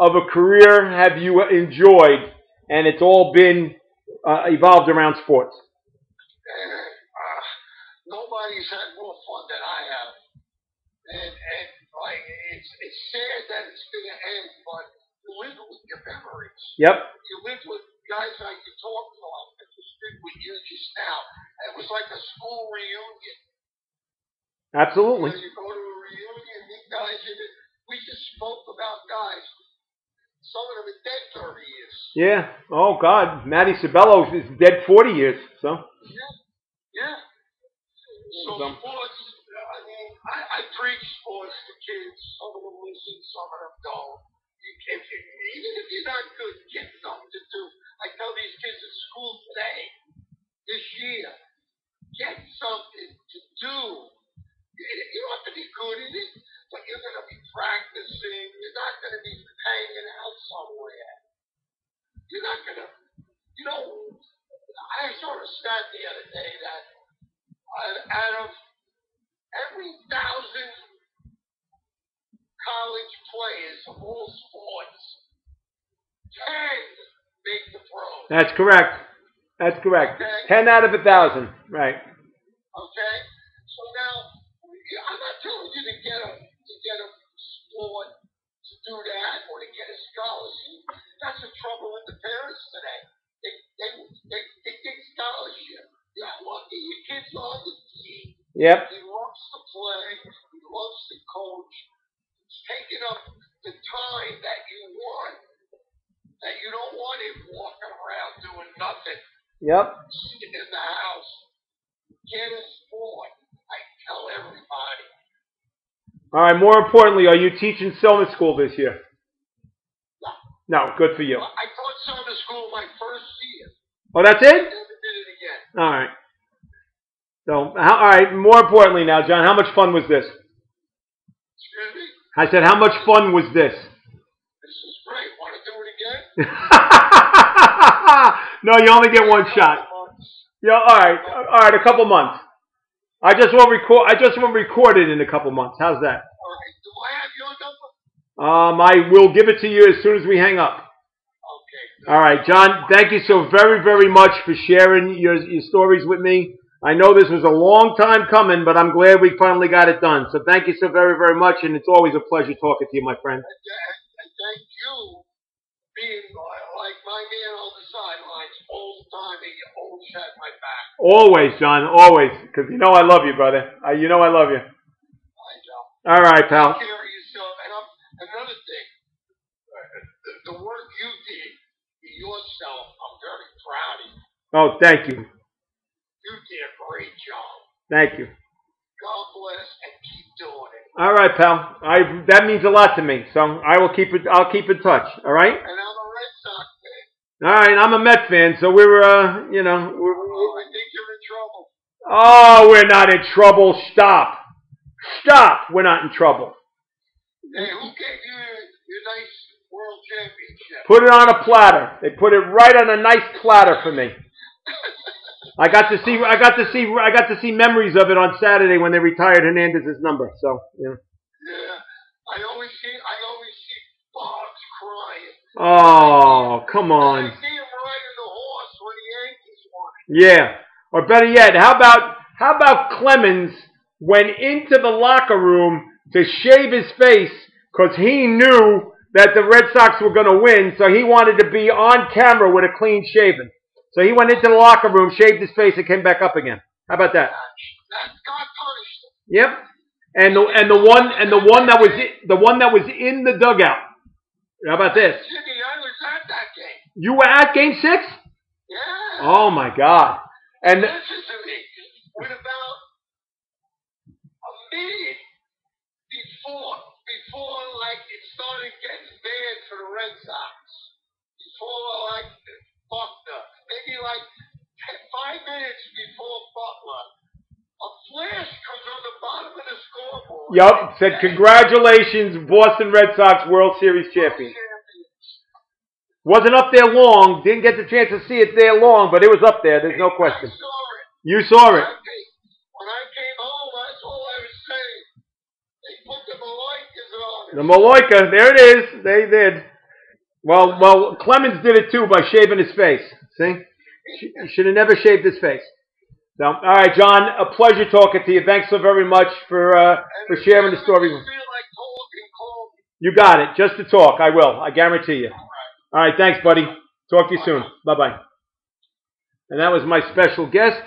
of a career have you enjoyed? And it's all been evolved around sports. Nobody's had more fun than I have. And like it's sad that it's gonna end, but you live with your memories. Yep. You live with guys like you talk to, like I just did with you just now. And it was like a school reunion. Absolutely. You go to a reunion, meet guys, we just spoke about guys. Some of them are dead 30 years. Yeah. Oh God, Matty Sabello is dead 40 years. So. Yeah. So sports, I mean, I preach sports to kids. Some of them listen, some of them don't. Even if you're not good, get something to do. I tell these kids at school today, this year, get something to do. You don't have to be good at it, but you're going to be practicing. You're not going to be hanging out somewhere. You're not going to, I saw a stat the other day that out of every 1,000 college players of all sports, 10 make the pros. That's correct. Okay. 10 out of 1,000. Right. Okay. So now, I'm not telling you to get a sport to do that or to get a scholarship. That's the trouble with the parents today. They get scholarship. You're lucky your kid's on the team. Yep. He loves to play. He loves to coach. He's taking up the time that you want. That you don't want him walking around doing nothing. Yep. Sitting in the house. Get a sport. I tell everybody. All right. More importantly, are you teaching summer school this year? No. No. Good for you. Well, I taught summer school my first year. Oh, that's it? I never did it again. All right. So, all right. More importantly, now, John, how much fun was this? Excuse me? I said, how much fun was this? This is great. Want to do it again? No, you only get one shot. Yeah. All right. A couple months. I just won't record it in a couple months. How's that? All right. Do I have your number? I will give it to you as soon as we hang up. Okay. All right, John. Thank you so very, very much for sharing your stories with me. I know this was a long time coming, but I'm glad we finally got it done. So thank you so very, very much, and it's always a pleasure talking to you, my friend. And thank you being like my man on the sidelines all the time, and you always had my back. Always, John, always. Because you know I love you, brother. You know I love you. I know. All right, pal. Take care of yourself. And another thing, the work you did for yourself, I'm very proud of you. Oh, thank you. You did a great job. Thank you. God bless and keep doing it. All right, pal. That means a lot to me. So I'll keep in touch. All right. And I'm a Red Sox fan. All right, I'm a Met fan, so we were, you know. Oh, I think you're in trouble. Oh, we're not in trouble. Stop. We're not in trouble. Hey, who gave you your nice world championship? Put it on a platter. They put it right on a nice platter for me. I got to see memories of it on Saturday when they retired Hernandez's number. So, yeah. Yeah, I always see Bob's crying. Oh, come on. And I see him riding the horse when the Yankees won. Yeah. Or better yet, how about Clemens went into the locker room to shave his face because he knew that the Red Sox were going to win, so he wanted to be on camera with a clean shaven. So he went into the locker room, shaved his face, and came back up again. How about that? That's God punished him. Yep. And the one that was in the dugout. How about this? Jimmy, I was at that game. You were at Game 6? Yeah. Oh my God. And listen to me. With about a minute before like it started getting bad for the Red Sox, before like Buckner, maybe like 5 minutes before Butler, a flash comes on the bottom of the scoreboard. Yup, said congratulations, Boston Red Sox World Series champions. Wasn't up there long, didn't get the chance to see it there long, but it was up there, there's no question. I saw it. You saw it. When I came home, that's all I was saying. They put the Maloikas on it. The Maloika, there it is, they did. Well, Clemens did it too by shaving his face. See? He should have never shaved his face. So, all right, John, a pleasure talking to you. Thanks so very much for sharing the story. You got it. Just to talk, I will. I guarantee you. All right, thanks, buddy. Talk to you soon. Bye-bye. And that was my special guest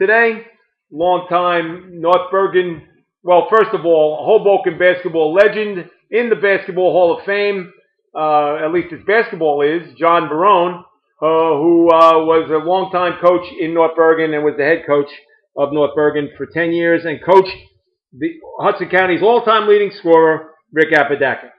today, longtime North Bergen, well, first of all, Hoboken basketball legend in the Basketball Hall of Fame, at least his basketball is, John Barone, who was a longtime coach in North Bergen and was the head coach of North Bergen for 10 years and coached the Hudson County's all-time leading scorer, Rick Apodaca.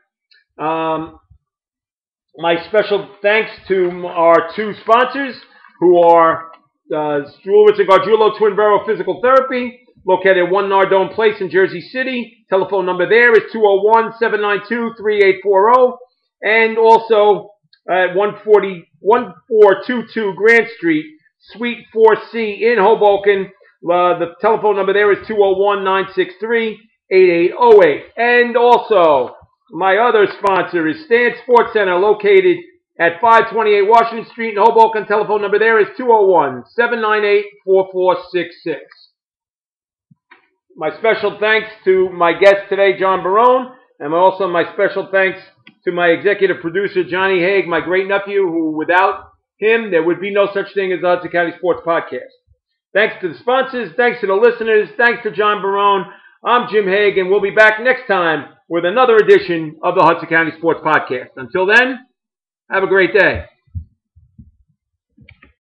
My special thanks to our two sponsors, who are Strulwitz and Gargiulo Twin Barrel Physical Therapy, located at 1 Nardone Place in Jersey City. Telephone number there is 201-792-3840. And also at 1422 Grant Street, Suite 4C in Hoboken. The telephone number there is 201-963-8808. And also, my other sponsor is Stan Sports Center, located at 528 Washington Street in Hoboken. Telephone number there is 201-798-4466. My special thanks to my guest today, John Barone, and also my special thanks to my executive producer, Johnny Haig, my great nephew, who without him, there would be no such thing as the Hudson County Sports Podcast. Thanks to the sponsors, thanks to the listeners, thanks to John Barone. I'm Jim Haig, and we'll be back next time with another edition of the Hudson County Sports Podcast. Until then, have a great day.